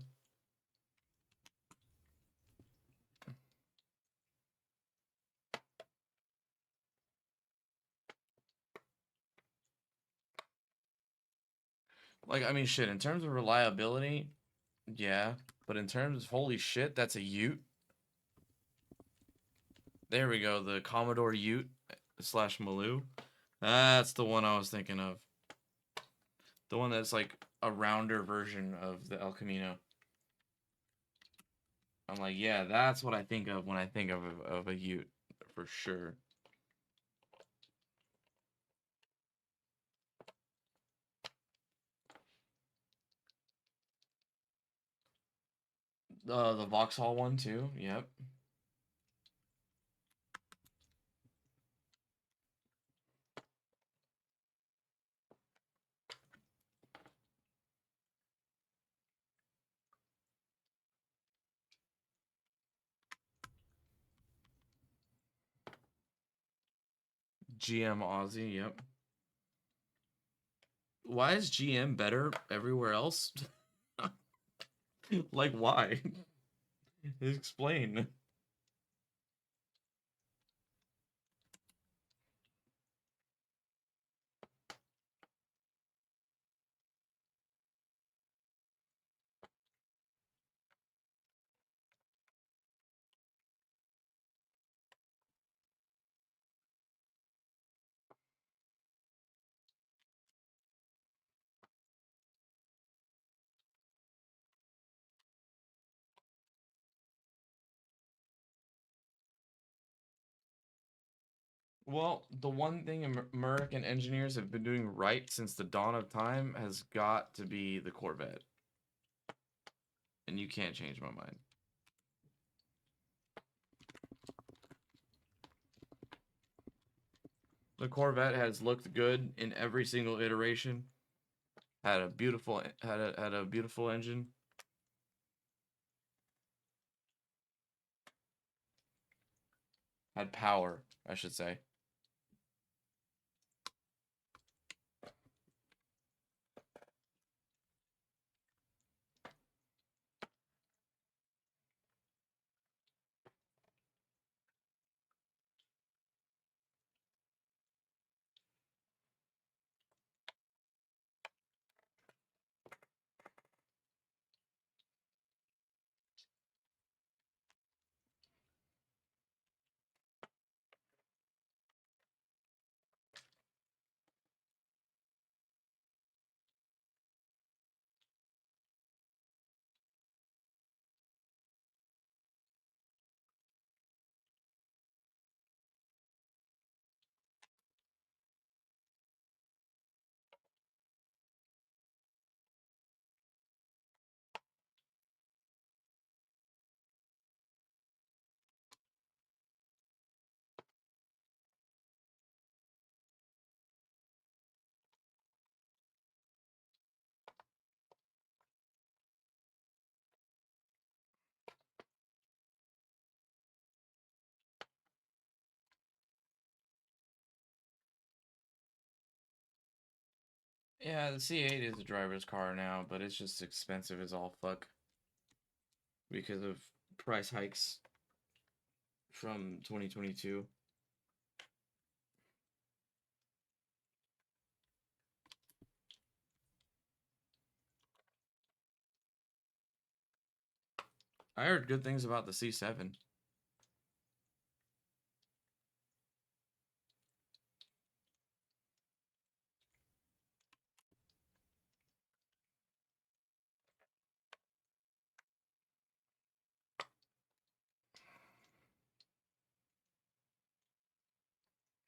Like, I mean, shit, in terms of reliability, yeah, but in terms of holy shit, that's a Ute. There we go, the Commodore Ute slash Maloo. That's the one I was thinking of. The one that's like a rounder version of the El Camino. I'm like, yeah, that's what I think of when I think of a Ute, for sure. The Vauxhall one too. Yep. GM Aussie. Yep. Why is GM better everywhere else? Like, why? Explain. Well, the one thing American engineers have been doing right since the dawn of time has got to be the Corvette. And you can't change my mind. The Corvette has looked good in every single iteration. Had a beautiful engine. Had power, I should say. Yeah, the C8 is a driver's car now, but it's just expensive as all fuck because of price hikes from 2022. I heard good things about the C7.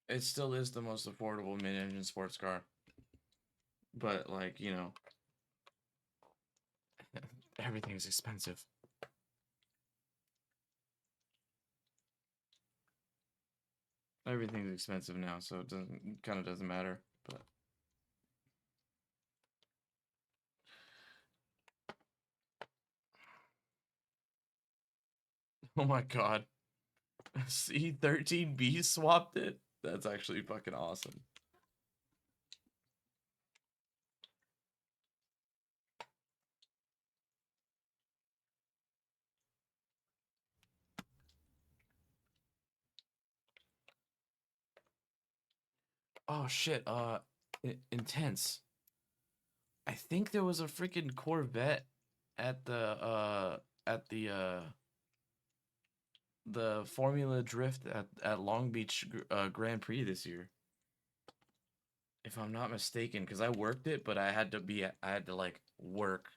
It still is the most affordable mid-engine sports car. But like, you know, everything's expensive. Everything's expensive now, so it doesn't matter. But oh my god. C13B swapped it? That's actually fucking awesome. Oh shit, intense. I think there was a freaking Corvette at the Formula Drift at Long Beach Grand Prix this year. If I'm not mistaken, because I worked it, but I had to like work.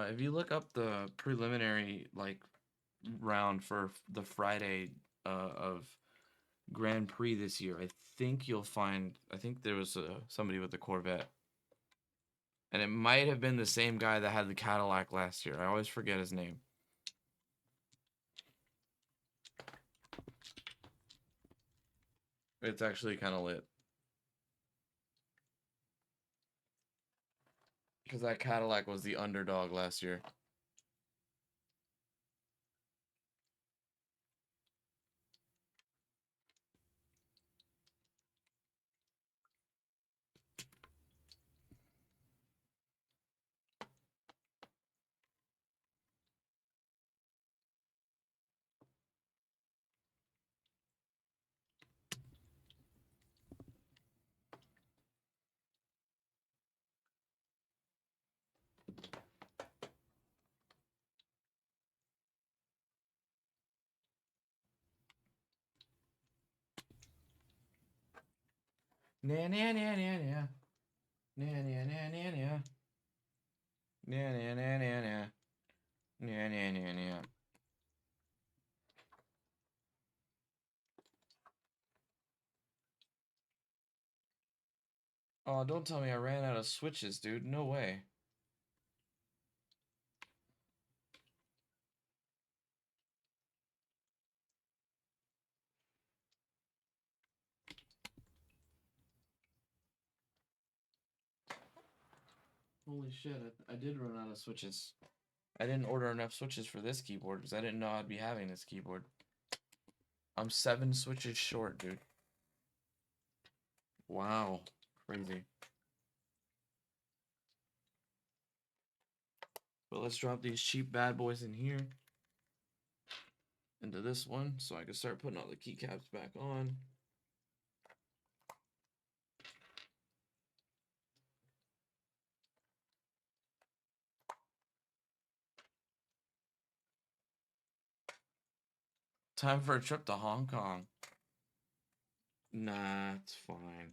If you look up the preliminary like round for the Friday of Grand Prix this year, I think you'll find. I think there was somebody with a Corvette, and it might have been the same guy that had the Cadillac last year. I always forget his name. It's actually kind of lit. Because that Cadillac was the underdog last year. Nah, nah, nah, nah, nah. Nah, nah, nah, nah, nah. Nah, nah, nah, nah, nah. Nah, nah, nah, nah. Oh, don't tell me I ran out of switches, dude. No way. Holy shit, I did run out of switches. I didn't order enough switches for this keyboard because I didn't know I'd be having this keyboard. I'm 7 switches short, dude. Wow. Crazy. But let's drop these cheap bad boys in here. Into this one so I can start putting all the keycaps back on. Time for a trip to Hong Kong. Nah, it's fine.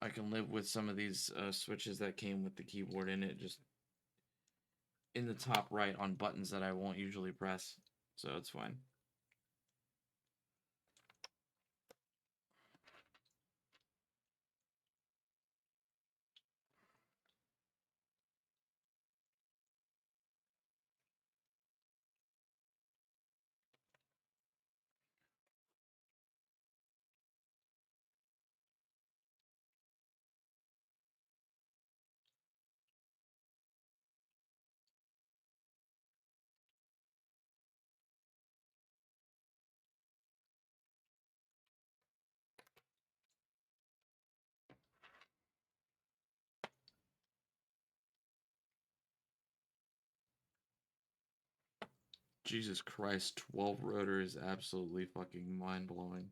I can live with some of these switches that came with the keyboard in it, just in the top right on buttons that I won't usually press, so it's fine. Jesus Christ, 12 rotor is absolutely fucking mind-blowing.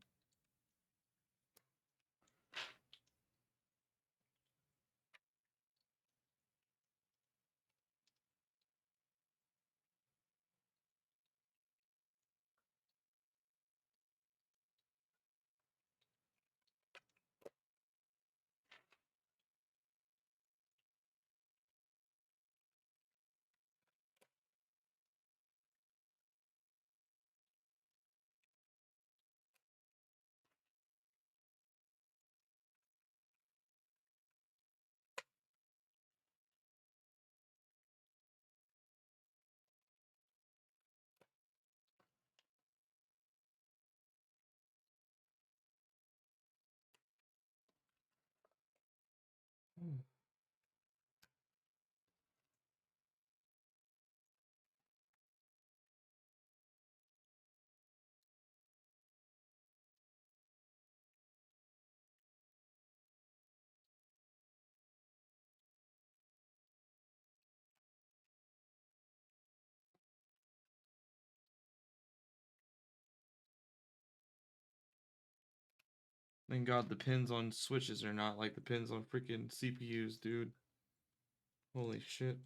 Thank God the pins on switches are not like the pins on freaking CPUs, dude. Holy shit.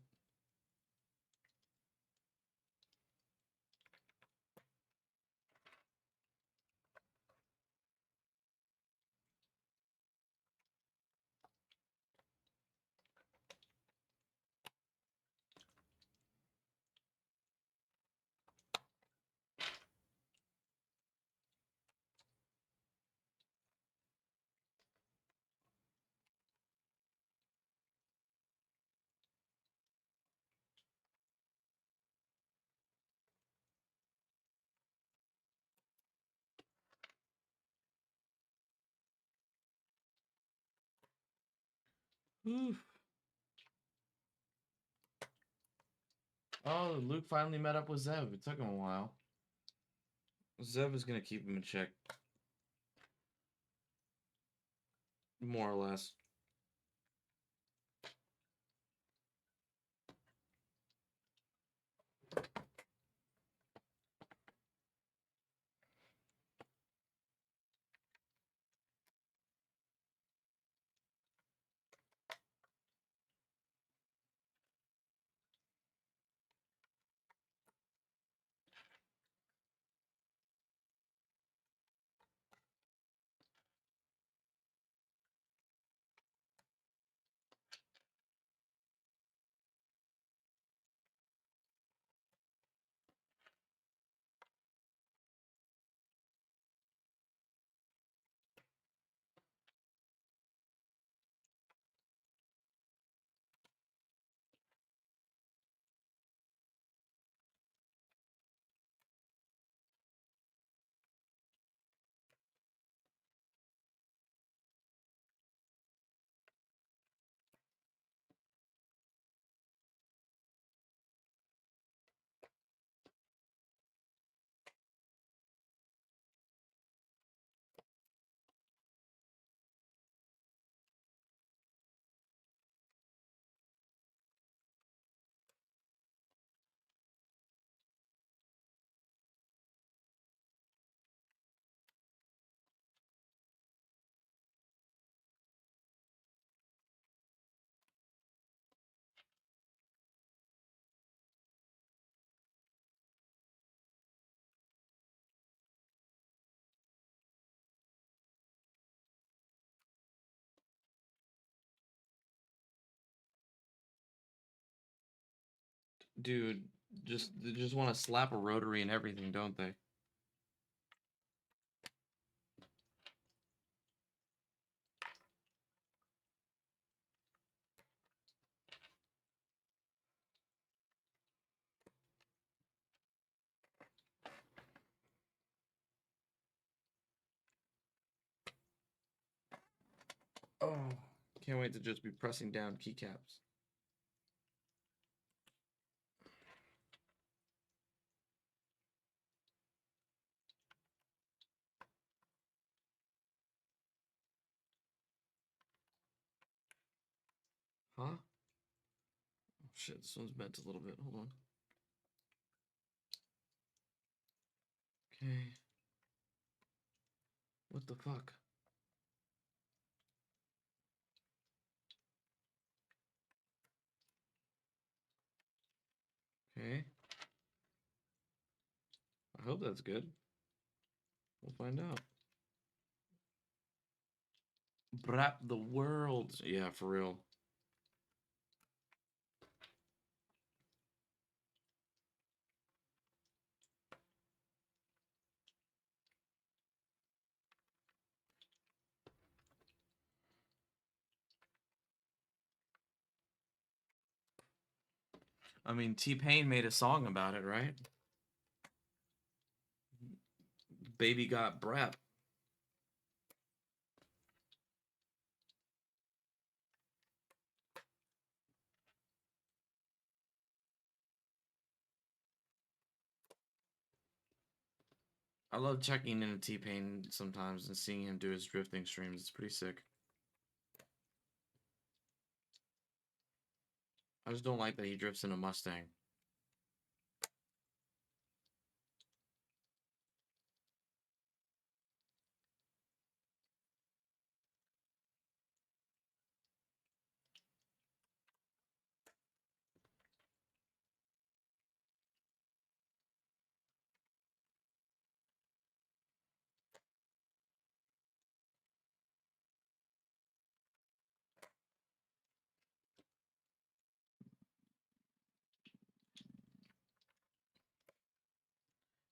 Oof. Oh, Luke finally met up with Zev. It took him a while. Zev is gonna keep him in check. More or less. Dude, they just want to slap a rotary and everything, don't they? Oh, can't wait to just be pressing down keycaps. Huh? Oh, shit, this one's bent a little bit. Hold on. Okay. What the fuck? Okay. I hope that's good. We'll find out. Brap the world. Yeah, for real. I mean, T-Pain made a song about it, right? Baby got brap. I love checking into T-Pain sometimes and seeing him do his drifting streams. It's pretty sick. I just don't like that he drifts in a Mustang.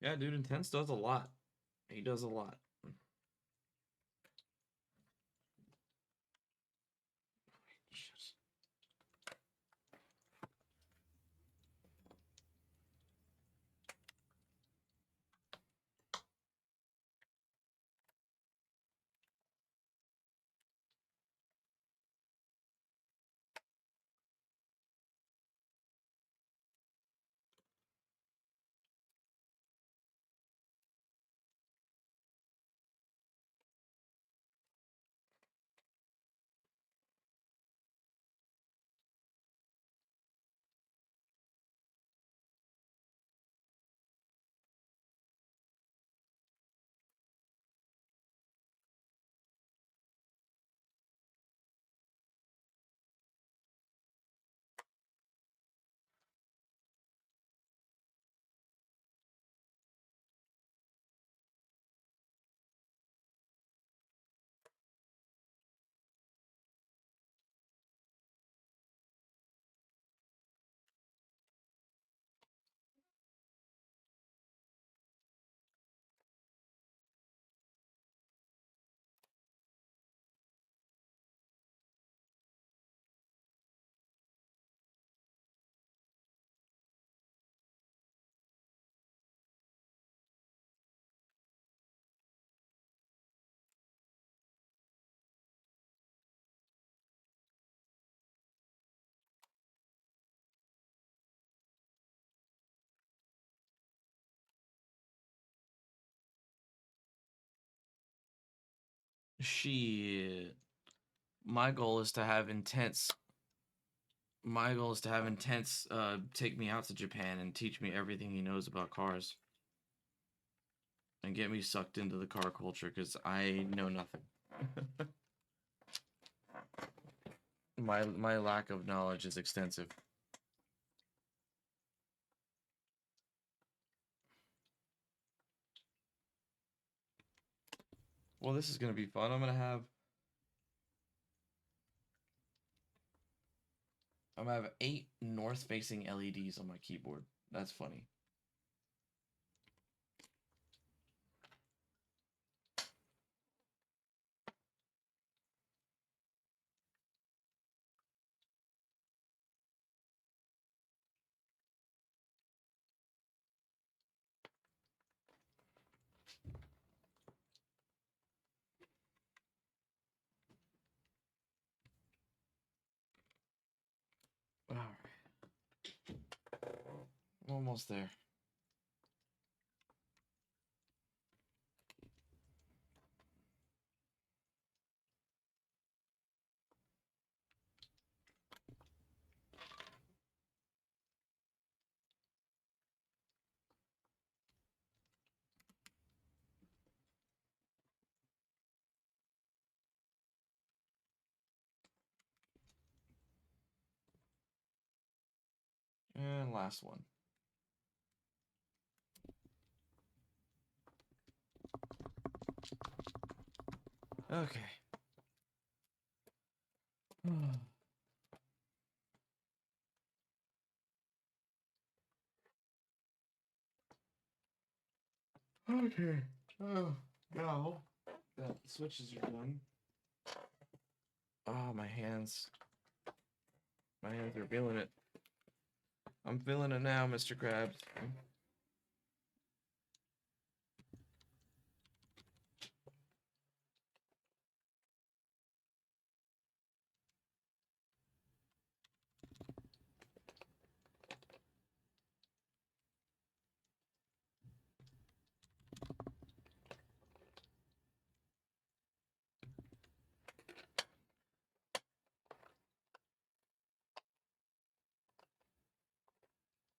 Yeah, dude, Intense does a lot. He does a lot. Shit. Shit. My goal is to have Intense. My goal is to have Intense take me out to Japan and teach me everything he knows about cars. And get me sucked into the car culture because I know nothing. My lack of knowledge is extensive. Well, this is gonna be fun. I'm gonna have I'm gonna have 8 north-facing LEDs on my keyboard. That's funny. All right. Almost there. And last one. Okay. Okay. Oh, now that the switches are done. Oh, my hands. My hands are feeling it. I'm feeling it now, Mr. Krabs.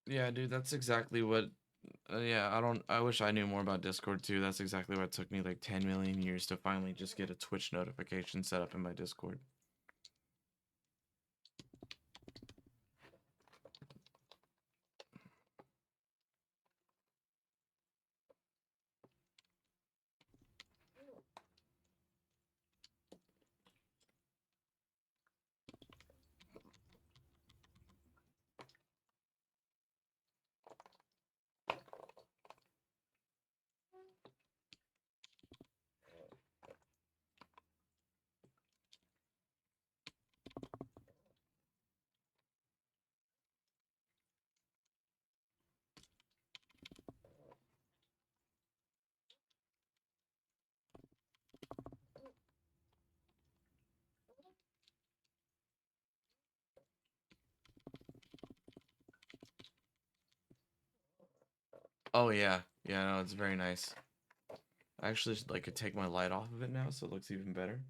Yeah, dude, that's exactly what. Yeah, I don't. I wish I knew more about Discord too. That's exactly why it took me like 10 million years to finally just get a Twitch notification set up in my Discord. Oh yeah, yeah, no, it's very nice. I actually like could take my light off of it now, so it looks even better.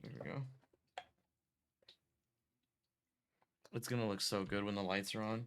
There we go. It's gonna look so good when the lights are on.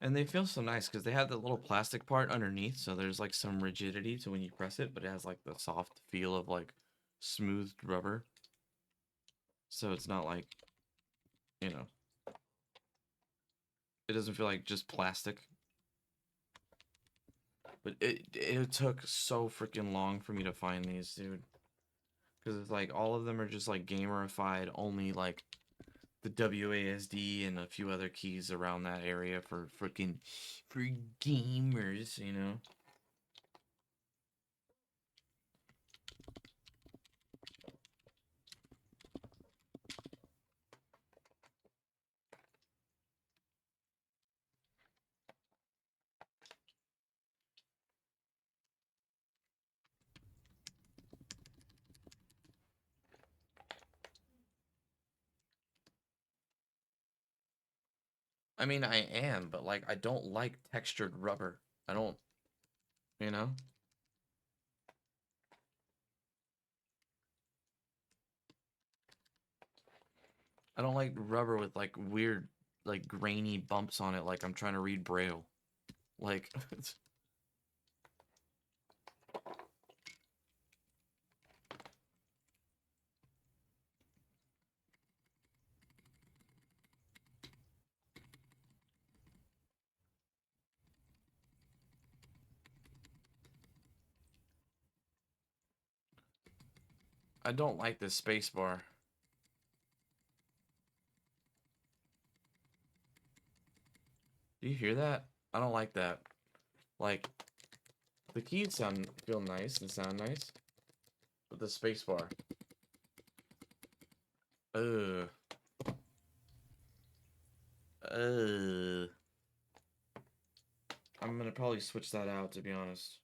And they feel so nice because they have the little plastic part underneath, so there's like some rigidity to when you press it, but it has like the soft feel of like smoothed rubber. So it's not like, you know, it doesn't feel like just plastic. But it took so freaking long for me to find these, dude. Because it's like all of them are just like gamerified, only like the WASD and a few other keys around that area for freaking for gamers, you know. I mean, I am, but like, I don't like textured rubber. I don't, you know? I don't like rubber with like weird, like grainy bumps on it, like I'm trying to read Braille. Like, I don't like this space bar. Do you hear that? I don't like that. Like, the keys feel nice and sound nice, but the space bar. Ugh. Ugh. I'm gonna probably switch that out, to be honest.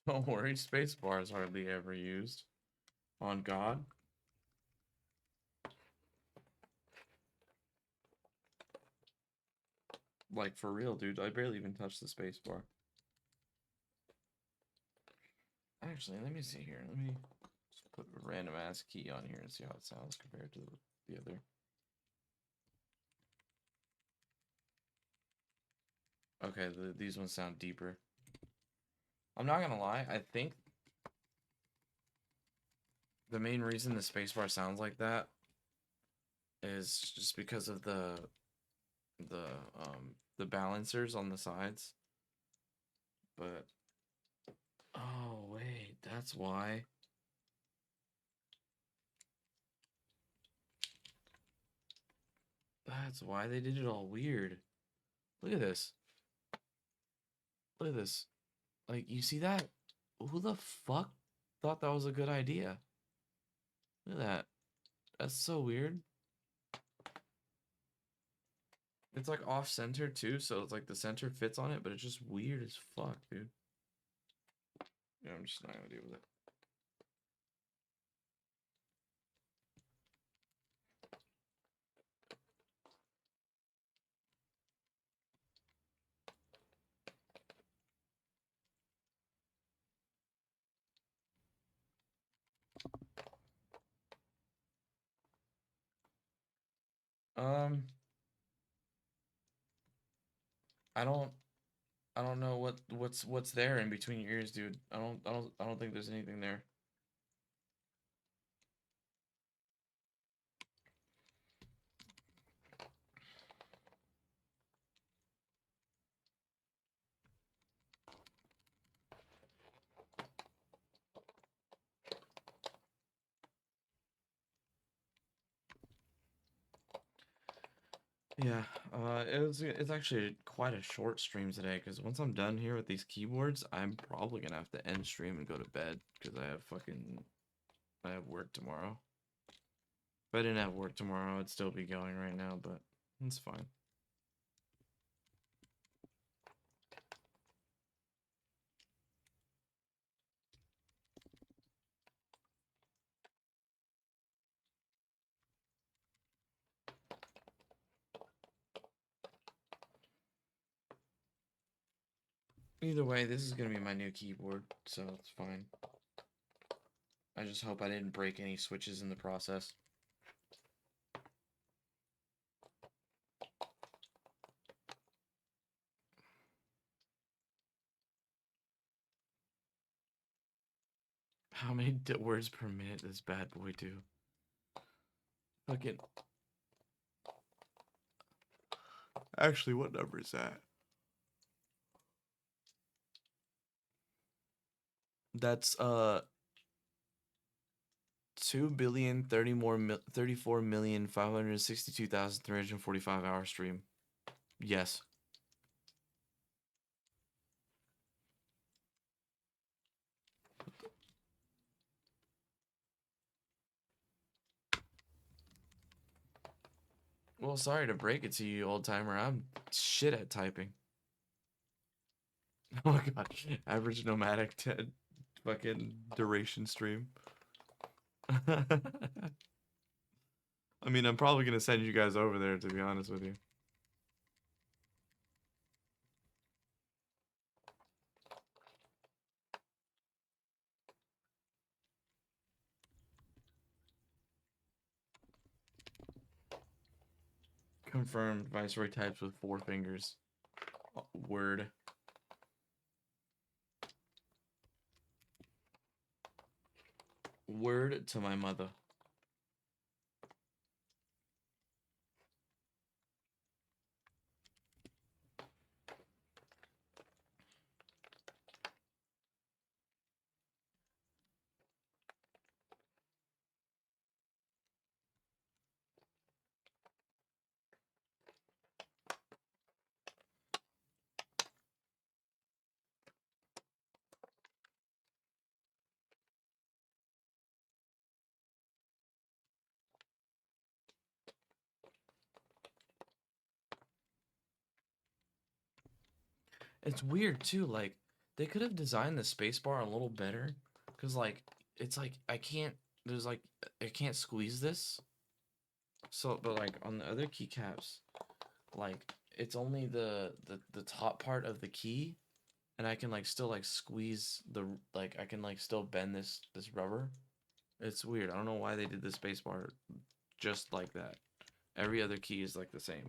Don't worry, space bar is hardly ever used. On God. Like, for real, dude. I barely even touched the space bar. Actually, let me see here. Let me just put a random ass key on here and see how it sounds compared to the other. Okay, these ones sound deeper. I'm not gonna lie, I think the main reason the spacebar sounds like that is just because of the the balancers on the sides. But oh wait, that's why. That's why they did it all weird. Look at this. Look at this. Like, you see that? Who the fuck thought that was a good idea? Look at that. That's so weird. It's like off center too, so it's like the center fits on it, but it's just weird as fuck, dude. Yeah, I'm just not gonna deal with it. Um, I don't I don't know what's there in between your ears, dude. I don't think there's anything there. Yeah, it's actually quite a short stream today because once I'm done here with these keyboards, I'm probably gonna have to end stream and go to bed because I have work tomorrow. If I didn't have work tomorrow, I'd still be going right now, but it's fine. Either way, this is gonna be my new keyboard, so it's fine. I just hope I didn't break any switches in the process. How many words per minute does bad boy do? Fucking. Actually, what number is that? That's 2,034,562,345 hour stream. Yes. Well, sorry to break it to you, old timer. I'm shit at typing. Oh my god. Average nomadic fucking duration stream. I mean, I'm probably gonna send you guys over there, to be honest with you. Confirmed. Viceroy types with 4 fingers. Word. Word to my mother. It's weird too, like they could have designed the spacebar a little better, cause like it's like I can't. There's like I can't squeeze this. So, but like on the other keycaps, like it's only the top part of the key, and I can like still like squeeze the like I can like still bend this rubber. It's weird. I don't know why they did the spacebar just like that. Every other key is like the same.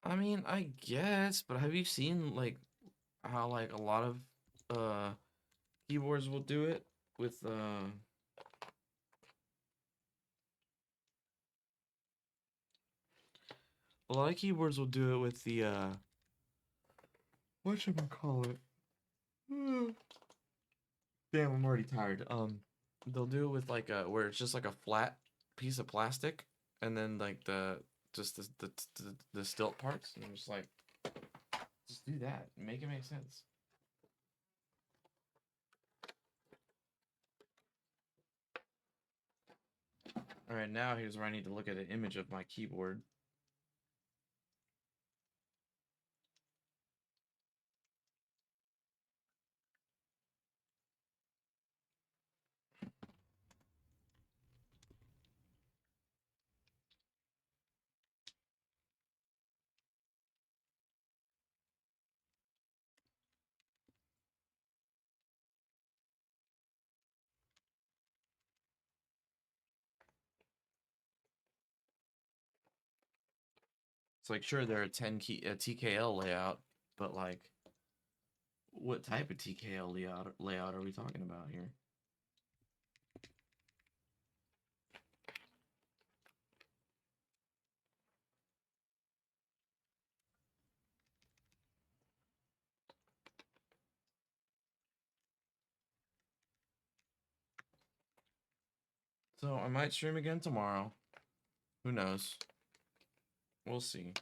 I mean, I guess, but have you seen like how like a lot of uh keyboards will do it with a lot of keyboards will do it with the what should I call it? Damn, I'm already tired. They'll do it with like a where it's just like a flat piece of plastic, and then like just the stilt parts, and I'm just like just do that, make it make sense. All right, now here's where I need to look at an image of my keyboard. It's like sure there are 10 key a TKL layout, but like what type of TKL layout are we talking about here? So I might stream again tomorrow. Who knows? We'll see.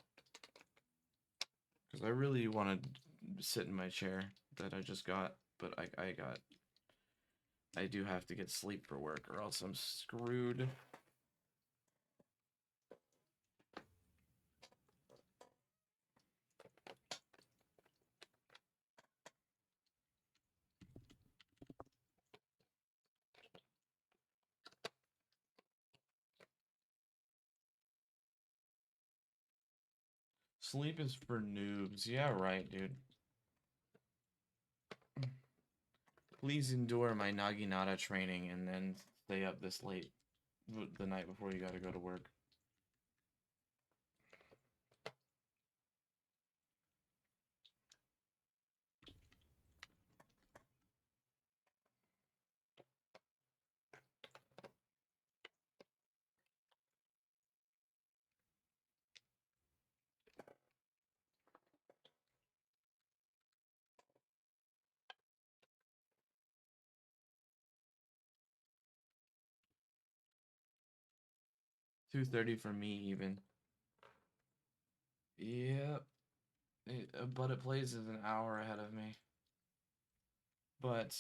Because I really want to sit in my chair that I just got, but I do have to get sleep for work or else I'm screwed. Sleep is for noobs. Yeah, right, dude. Please endure my Naginata training and then stay up this late the night before you gotta go to work. $2:30 for me even. Yep. But it plays is an hour ahead of me. But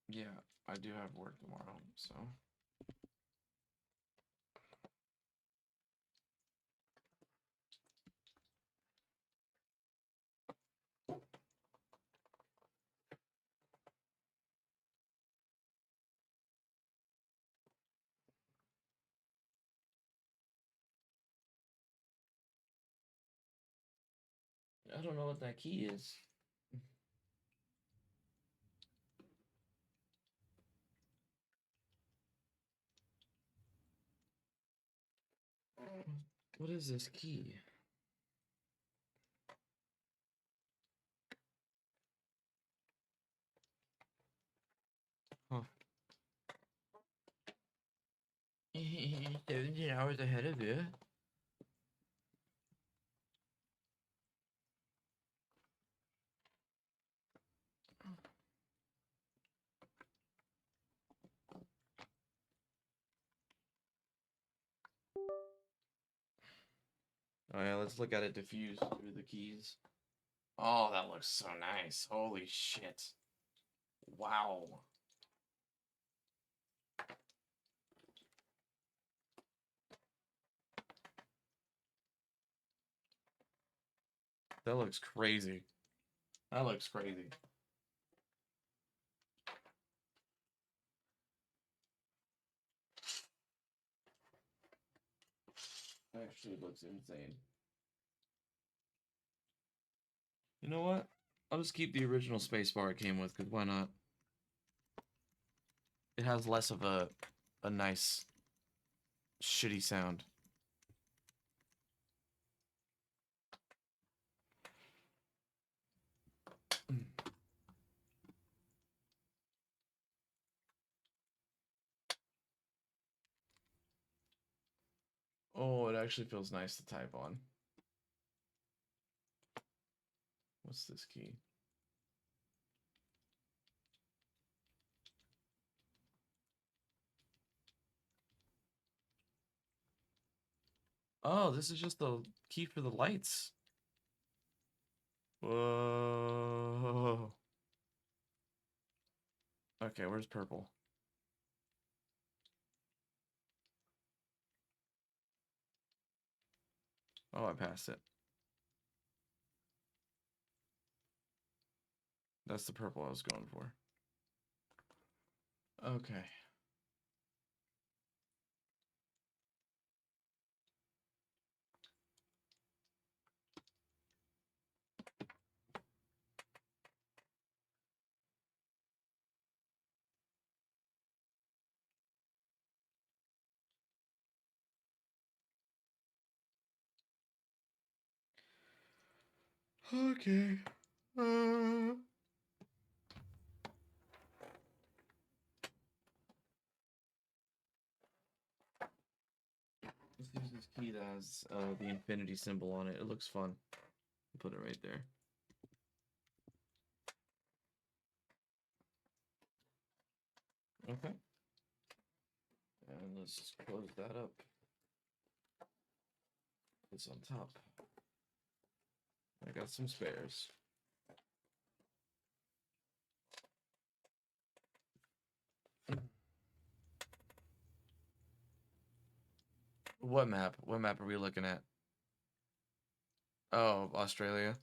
yeah, I do have work tomorrow, so I don't know what that key is. What is this key? Huh. 17 hours ahead of you. Oh yeah, let's look at it diffused through the keys. Oh, that looks so nice. Holy shit. Wow. That looks crazy. That looks crazy. Actually looks insane. You know what? I'll just keep the original spacebar it came with, because why not? It has less of a nice shitty sound. Oh, it actually feels nice to type on. What's this key? Oh, this is just the key for the lights. Whoa. Okay, where's purple? Oh, I passed it. That's the purple I was going for. Okay. Okay. Let's use this key that has the infinity symbol on it. It looks fun. Put it right there. Okay. And let's just close that up. It's on top. I got some spares. What map? What map are we looking at? Oh, Australia.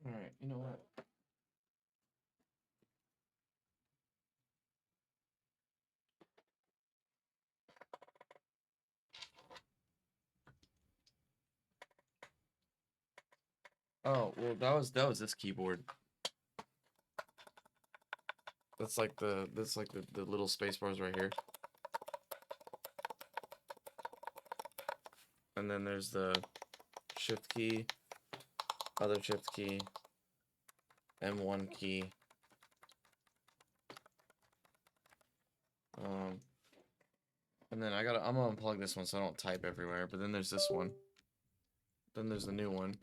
Alright, you know what? Oh, well that was this keyboard. That's like the little space bars right here. And then there's the shift key, other shift key, M1 key. And then I'm gonna unplug this one so I don't type everywhere, but then there's this one. Then there's the new one.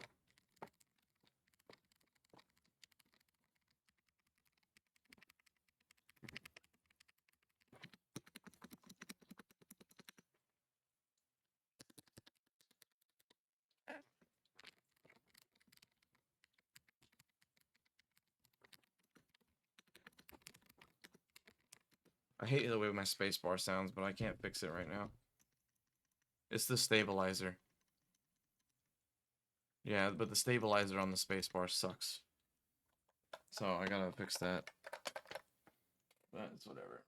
I hate the way my spacebar sounds, but I can't fix it right now. It's the stabilizer. Yeah, but the stabilizer on the spacebar sucks. So I gotta fix that. But it's whatever.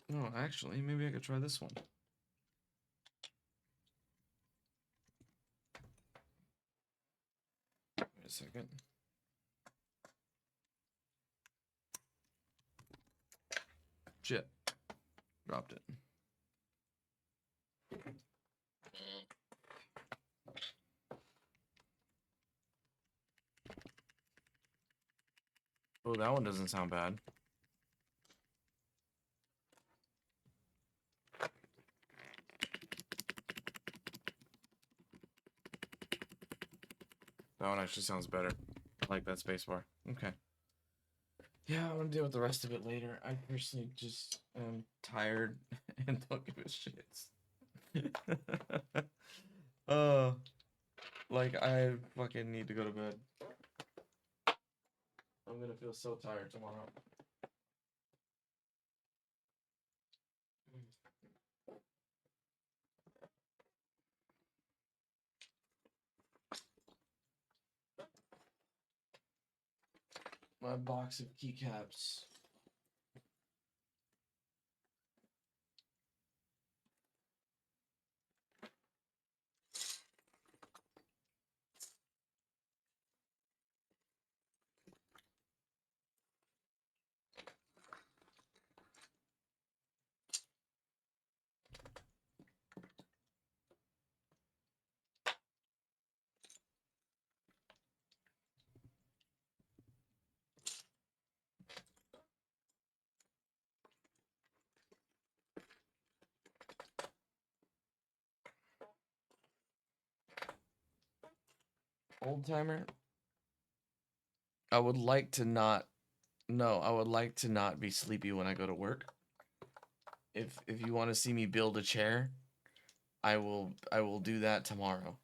No, actually, maybe I could try this one. Wait a second. Shit. Dropped it. Oh, that one doesn't sound bad. That one actually sounds better. I like that spacebar. Okay. Yeah, I'm gonna deal with the rest of it later. I personally just am tired and don't give a shit. uh, like I fucking need to go to bed. I'm gonna feel so tired tomorrow. My box of keycaps. Old timer. I would like to not. No, I would like to not be sleepy when I go to work. If you want to see me build a chair, I will do that tomorrow.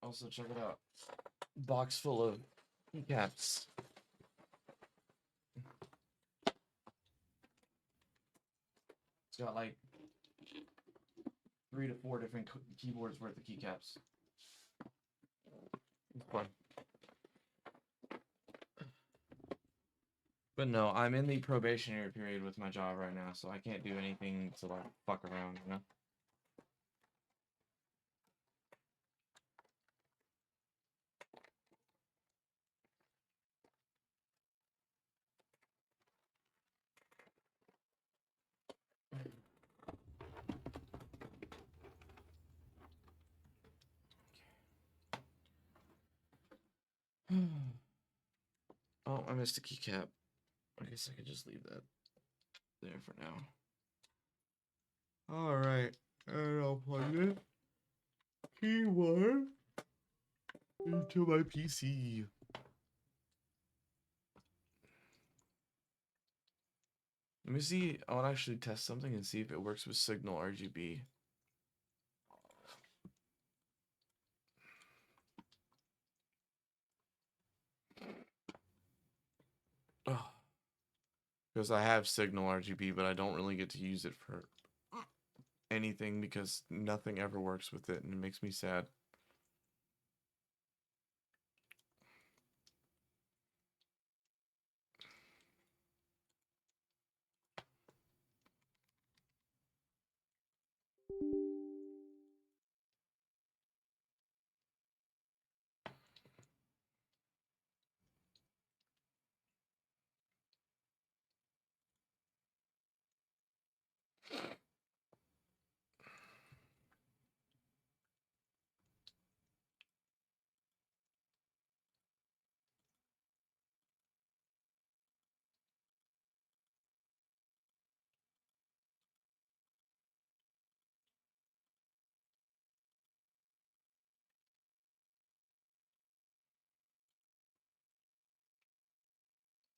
Also, check it out. Box full of keycaps. It's got like 3 to 4 different keyboards worth of keycaps. It's fun. But no, I'm in the probationary period with my job right now, so I can't do anything to like fuck around, you know? Oh, I missed a keycap. I guess I could just leave that there for now. Alright, and I'll plug this keyboard into my PC. Let me see. I want to actually test something and see if it works with Signal RGB. Because I have Signal RGB, but I don't really get to use it for anything because nothing ever works with it, and it makes me sad.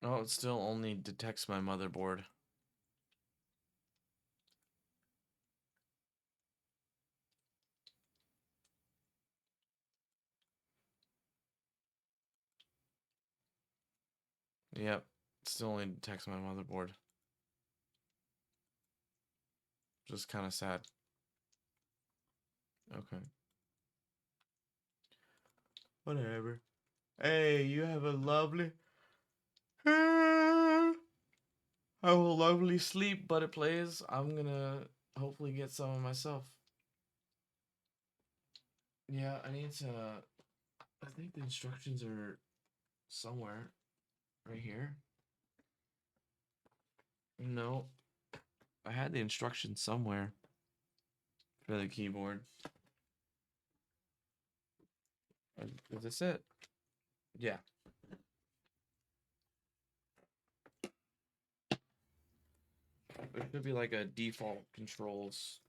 Oh, it still only detects my motherboard. Yep, it still only detects my motherboard. Just kind of sad. Okay. Whatever. Hey, you have a lovely... I will lovely sleep, but it plays. I'm gonna hopefully get some of myself. Yeah, I need to... I think the instructions are somewhere. Right here. No. I had the instructions somewhere for the keyboard. Is this it? Yeah. There should be like a default controls.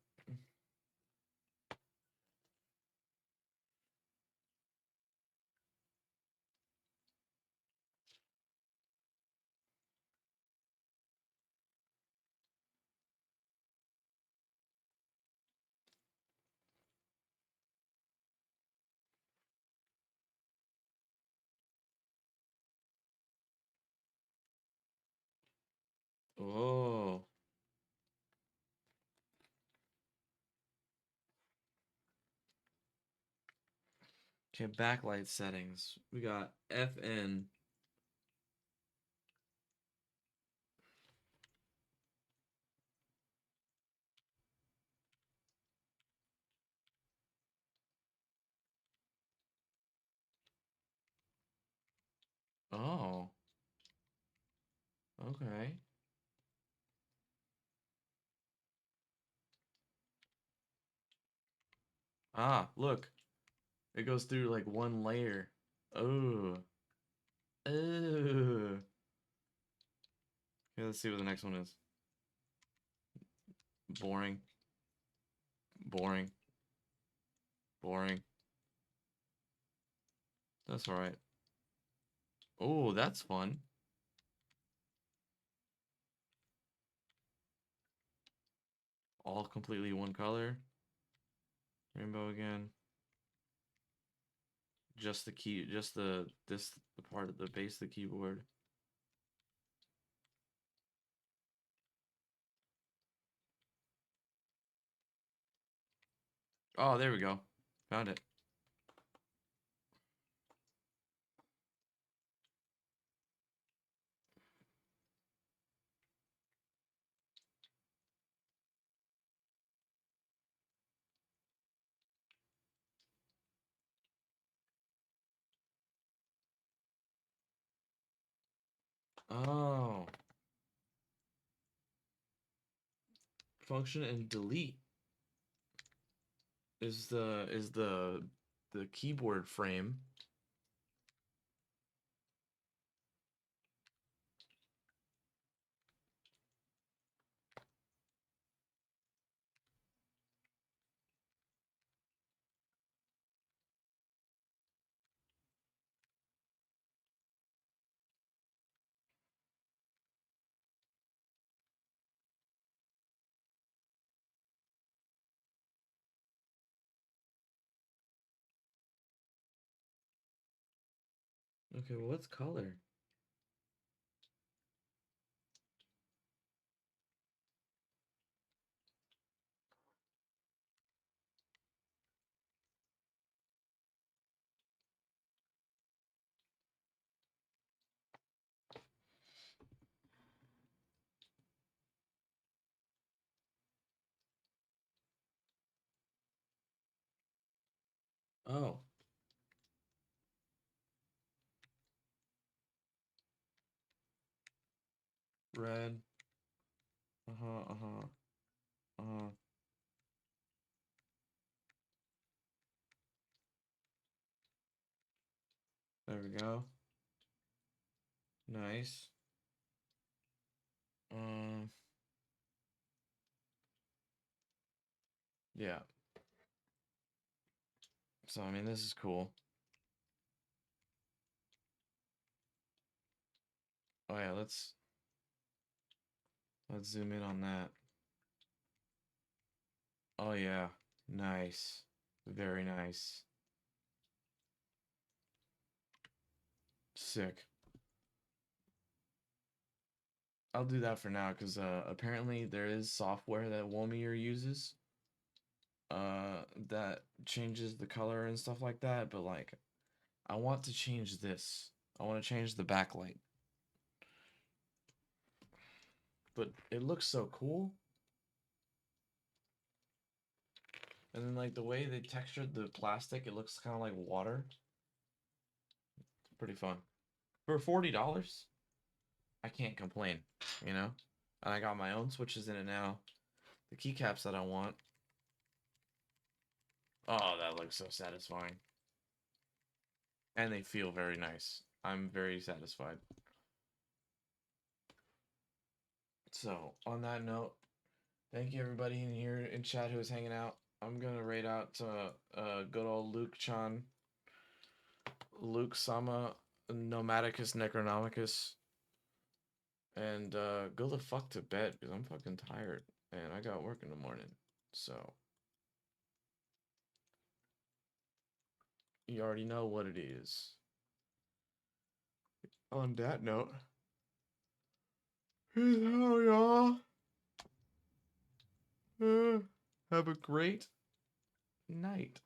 Oh. Okay, backlight settings. We got FN. Oh. Okay. Ah, look. It goes through like one layer. Oh. Oh. Okay, let's see what the next one is. Boring. Boring. Boring. That's alright. Oh, that's fun. All completely one color. Rainbow again. Just the key, just the part of the base of the keyboard. Oh, there we go. Found it. Oh. Function and delete is the keyboard frame. Okay, well, what's color? Oh. Red. Uh-huh, uh-huh. Uh-huh. There we go. Nice. Um, yeah. So, I mean, this is cool. Oh, yeah, let's zoom in on that. Oh, yeah. Nice. Very nice. Sick. I'll do that for now because apparently there is software that Womier uses that changes the color and stuff like that, but like I want to change this. I want to change the backlight. But it looks so cool. And then like the way they textured the plastic, it looks kind of like water. It's pretty fun. For $40, I can't complain, you know? And I got my own switches in it now. The keycaps that I want. Oh, that looks so satisfying. And they feel very nice. I'm very satisfied. So, on that note, thank you everybody in here in chat who is hanging out. I'm gonna raid out to good old Luke Chan, Luke Sama, Nomadicus Necronomicus, and go the fuck to bed because I'm fucking tired and I got work in the morning. So, you already know what it is. On that note, peace out, y'all. Have a great night.